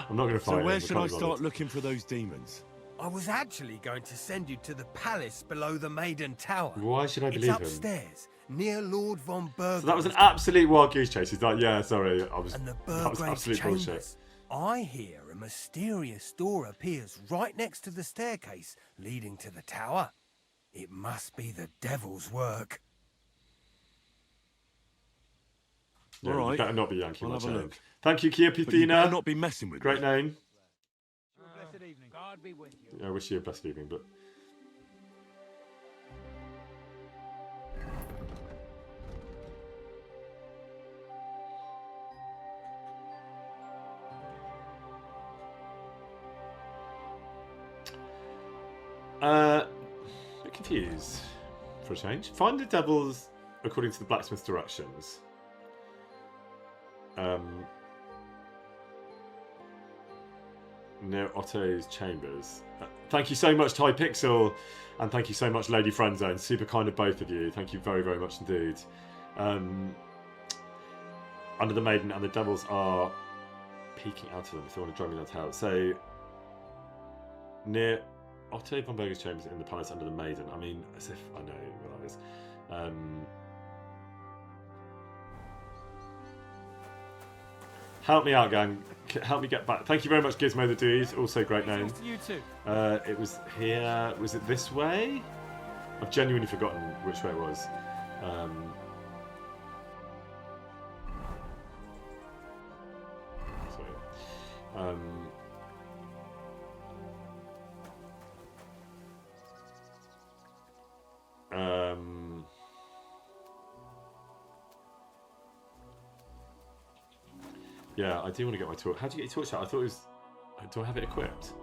I'm not going to fight. So where should I start looking for those demons? I was actually going to send you to the palace below the Maiden Tower. Why should I believe him? It's upstairs, near Lord von Burgos. So that was an absolute wild goose chase. He's like, yeah, sorry, And the that was Burgrave's absolute chambers. bullshit. I hear a mysterious door appears right next to the staircase leading to the tower. It must be the devil's work. Yeah, all right. You better not be yanking I'll my have a chain. look. Thank you, Kia But you better Pithina. not be messing with Great me. name. God be with you. I wish you a blessed evening, but. A bit confused for a change. Find the devils according to the blacksmith's directions. Near Otto's chambers. Thank you so much, Ty Pixel, and thank you so much, Lady Friendzone. Super kind of both of you. Thank you very, very much indeed. Under the Maiden and the devils are peeking out of them if they want to drag me down to hell. So, near Otto von Berger's chambers in the palace under the Maiden. I mean, as if I know what that is. Help me out, gang. Help me get back. Thank you very much, Gizmo the Dude. Also great name. Nice to you too. It was here. Was it this way? I've genuinely forgotten which way it was. Sorry. Yeah, I do want to get my torch. How do you get your torch out? I thought it was. Do I have it equipped?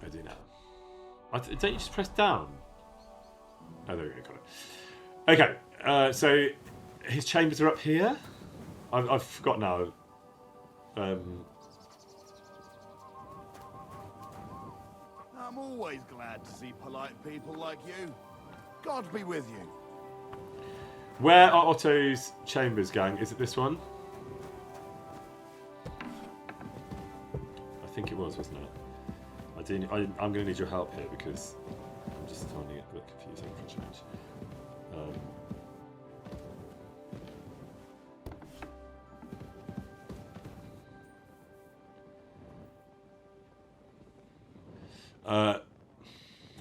I do now. Don't you just press down? Oh, there we go. Got it. Okay, so his chambers are up here. I've forgotten now. I'm always glad to see polite people like you. God be with you. Where are Otto's chambers, gang? Is it this one? I think it was, wasn't it? I'm going to need your help here because I'm just finding it a bit confusing for a change.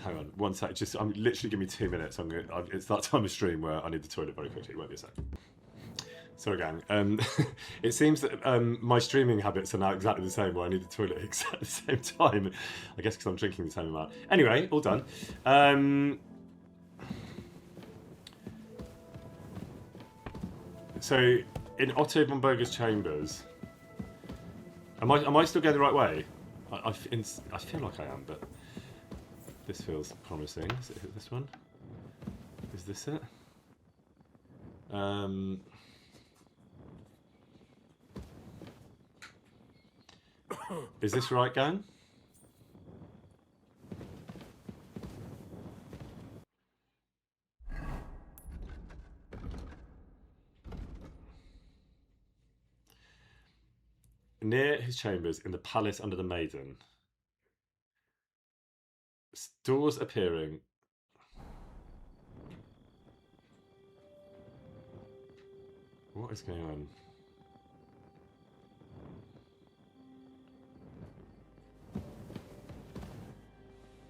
Hang on, one sec. I'm literally give me 2 minutes. It's that time of stream where I need the toilet very quickly. It won't be a sec. Sorry, gang. It seems that my streaming habits are now exactly the same, where I need the toilet exactly the same time. I guess because I'm drinking the same amount. Anyway, all done. So, in Otto von Berger's chambers, am I still going the right way? I feel like I am, but this feels promising. Is it this one? Is this it? Is this right, gang? Near his chambers in the palace under the Maiden. Doors appearing. What is going on?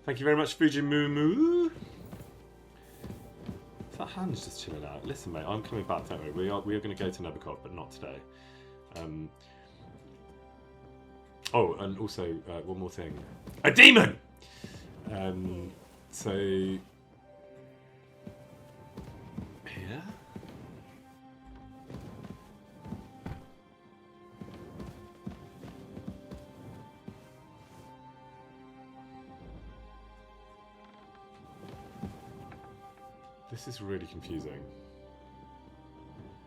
Thank you very much, Fujimumu. That hand's just chilling out. Listen, mate, I'm coming back, don't we? We are going to go to Nebukov, but not today. Oh, and also, one more thing. A demon! So... Here? This is really confusing.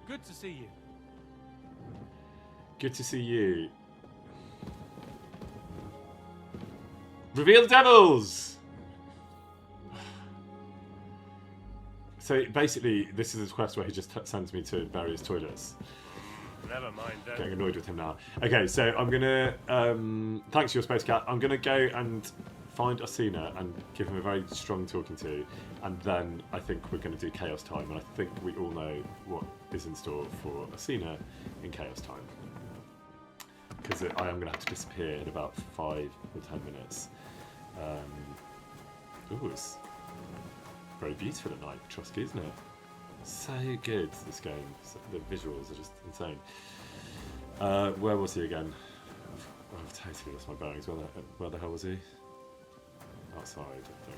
Good to see you. Good to see you. Reveal the devils! So basically, this is a quest where he just sends me to various toilets. Never mind then. Getting annoyed with him now. Okay, so I'm gonna, thanks to your space cat, I'm gonna go and find Asina and give him a very strong talking to, and then I think we're gonna do Chaos Time, and I think we all know what is in store for Asina in Chaos Time. Because I am gonna have to disappear in about 5 or 10 minutes. Ooh, it's very beautiful at night, Trusky, isn't it? So good, this game. The visuals are just insane. Where was he again? basically lost my bearings. Where the hell was he? Outside, I think.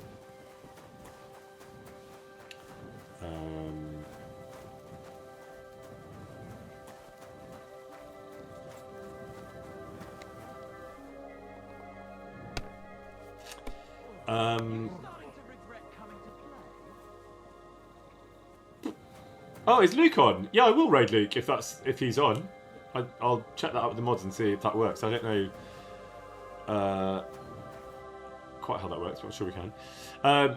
Oh, is Luke on? Yeah, I will raid Luke if he's on. I'll check that out with the mods and see if that works. I don't know quite how that works, but I'm sure we can.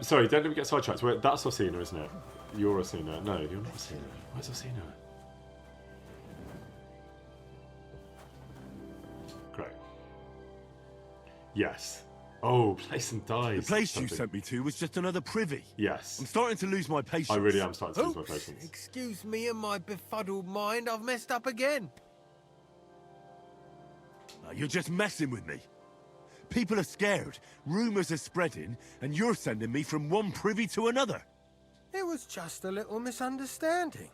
Sorry, don't let me get sidetracked. That's Orsina, isn't it? You're Orsina. No, you're not Orsina. Where's Orsina? Great. Yes. Oh, place and dice. The place you sent me to was just another privy. Yes. I'm starting to lose my patience. I really am starting to lose my patience. Excuse me and my befuddled mind, I've messed up again. You're just messing with me. People are scared, rumours are spreading, and you're sending me from one privy to another. It was just a little misunderstanding.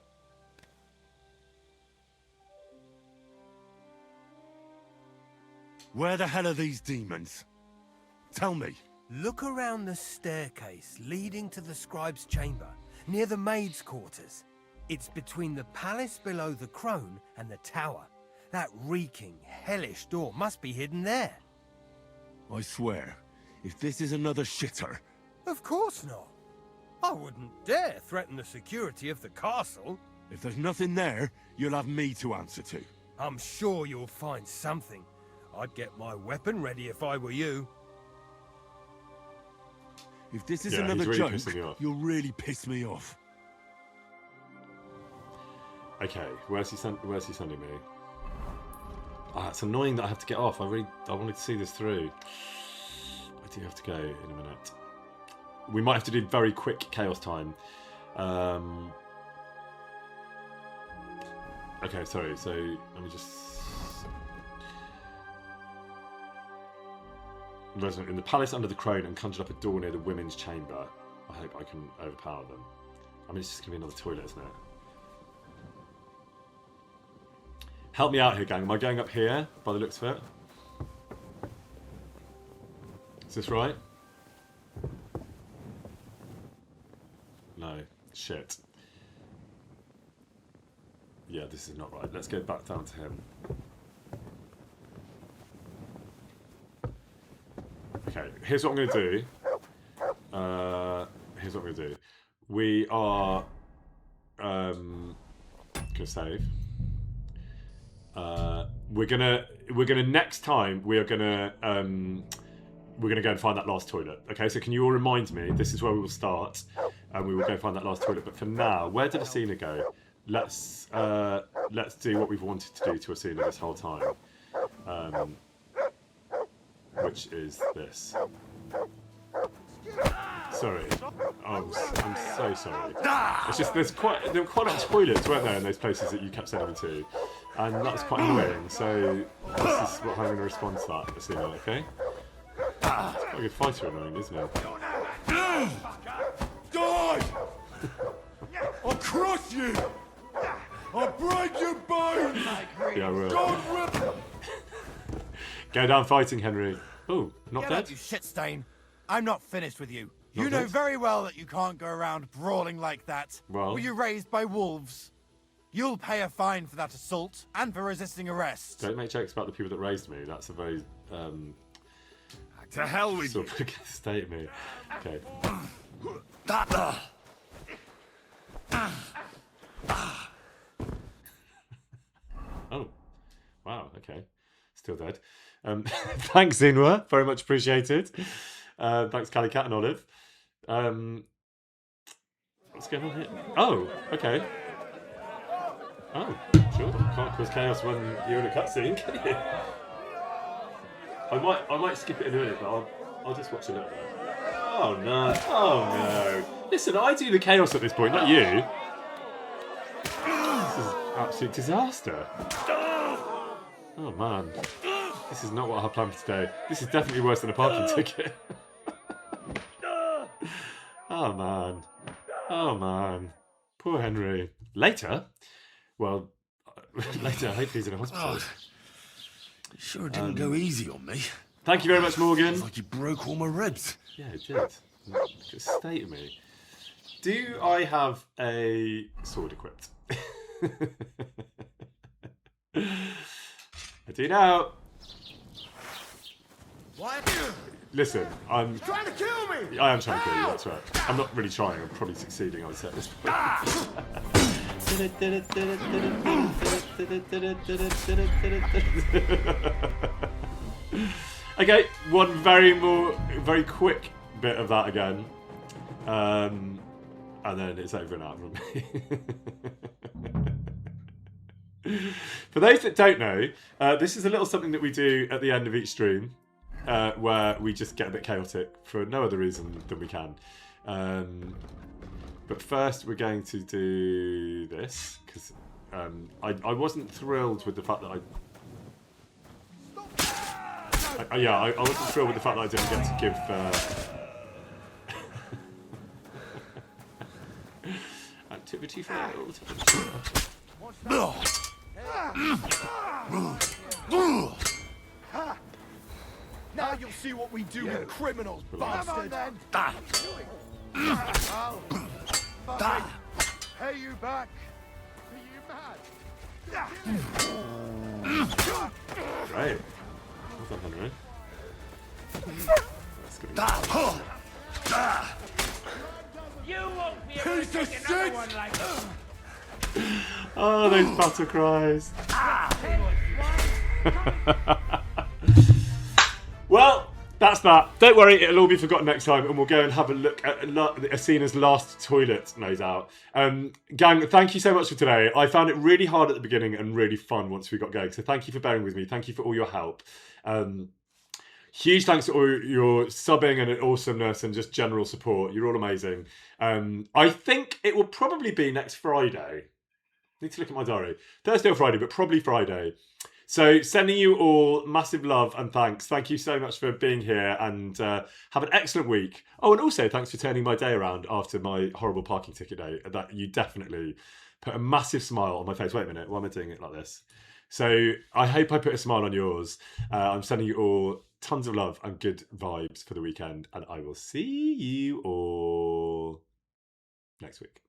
Where the hell are these demons? Tell me. Look around the staircase leading to the scribe's chamber, near the maid's quarters. It's between the palace below the crone and the tower. That reeking, hellish door must be hidden there. I swear, if this is another shitter... Of course not. I wouldn't dare threaten the security of the castle. If there's nothing there, you'll have me to answer to. I'm sure you'll find something. I'd get my weapon ready if I were you. If this is Yeah, another he's really joke, pissing me off. you'll really piss me off. Okay, where's he sending me? Ah, it's annoying that I have to get off. I wanted to see this through. I do have to go in a minute. We might have to do very quick chaos time. Okay, sorry. So let me just. Resident in the palace under the crone and conjured up a door near the women's chamber. I hope I can overpower them. I mean, it's just going to be another toilet, isn't it? Help me out here, gang. Am I going up here, by the looks of it? Is this right? No. Shit. Yeah, this is not right. Let's go back down to him. Okay, here's what I'm going to do. Here's what I'm going to do. We are going to save. We're gonna next time we're gonna go and find that last toilet. Okay, so can you all remind me? This is where we will start, and we will go find that last toilet. But for now, where did Asina go? Let's do what we've wanted to do to Asina this whole time, which is this. Sorry, I'm so sorry. It's just there were quite a lot of toilets, weren't there, in those places that you kept sending me to, and that was quite annoying. So this is what I'm going to respond to that, Asina. Okay? It's quite a good fighter, annoying, isn't it? Die! I'll crush you! I'll break your bones! Yeah, I will. God rip! Go down fighting, Henry. Oh, not Get dead? up, you shit stain. I'm not finished with you. Not You know dead? very well that you can't go around brawling like that. Well- Were you raised by wolves? You'll pay a fine for that assault and for resisting arrest. Don't make jokes about the people that raised me. That's a very To hell with you! sort of state of me. Okay. Oh, wow. Okay, still dead. Thanks, Zinwa. Very much appreciated. Thanks, Cali Cat and Olive. What's going on here? Oh, okay. Oh, sure. Can't cause chaos when you're in a cutscene, can you? I might skip it in a minute, but I'll just watch a little bit. Oh no! Oh no! Listen, I do the chaos at this point, not you. This is absolute disaster. Oh man, this is not what I had planned for today. This is definitely worse than a parking ticket. Oh man. Oh man. Poor Henry. Later? Well, later, hopefully he's in a hospital. Sure didn't go easy on me. Thank you very much, Morgan. It's like you broke all my ribs. Yeah, it did. Just state of me. Do I have a sword equipped? I do now. What? Listen, I'm Trying to kill me! I am trying to kill you, that's right. I'm not really trying, I'm probably succeeding, I would say at this point. Okay, one very quick bit of that again. And then it's over now from me. For those that don't know, this is a little something that we do at the end of each stream. Where we just get a bit chaotic for no other reason than we can. But first we're going to do this, because I wasn't thrilled with the fact that I wasn't thrilled with the fact that I didn't get to give... Activity failed. Now you'll see what we do with criminals, bastard! Pay you back! Are you mad? Right. What's up, Henry? That's gonna be... You won't be able to take another one like this. Oh, those battle cries. Well, that's that. Don't worry, it'll all be forgotten next time, and we'll go and have a look at Asina's last toilet, no doubt. Gang, thank you so much for today. I found it really hard at the beginning and really fun once we got going, so thank you for bearing with me. Thank you for all your help. Huge thanks to all your subbing and awesomeness and just general support. You're all amazing. I think it will probably be next Friday. I need to look at my diary. Thursday or Friday, but probably Friday. So sending you all massive love and thanks. Thank you so much for being here, and have an excellent week. Oh, and also thanks for turning my day around after my horrible parking ticket day. That you definitely put a massive smile on my face. Wait a minute, why am I doing it like this? So I hope I put a smile on yours. I'm sending you all tons of love and good vibes for the weekend, and I will see you all next week.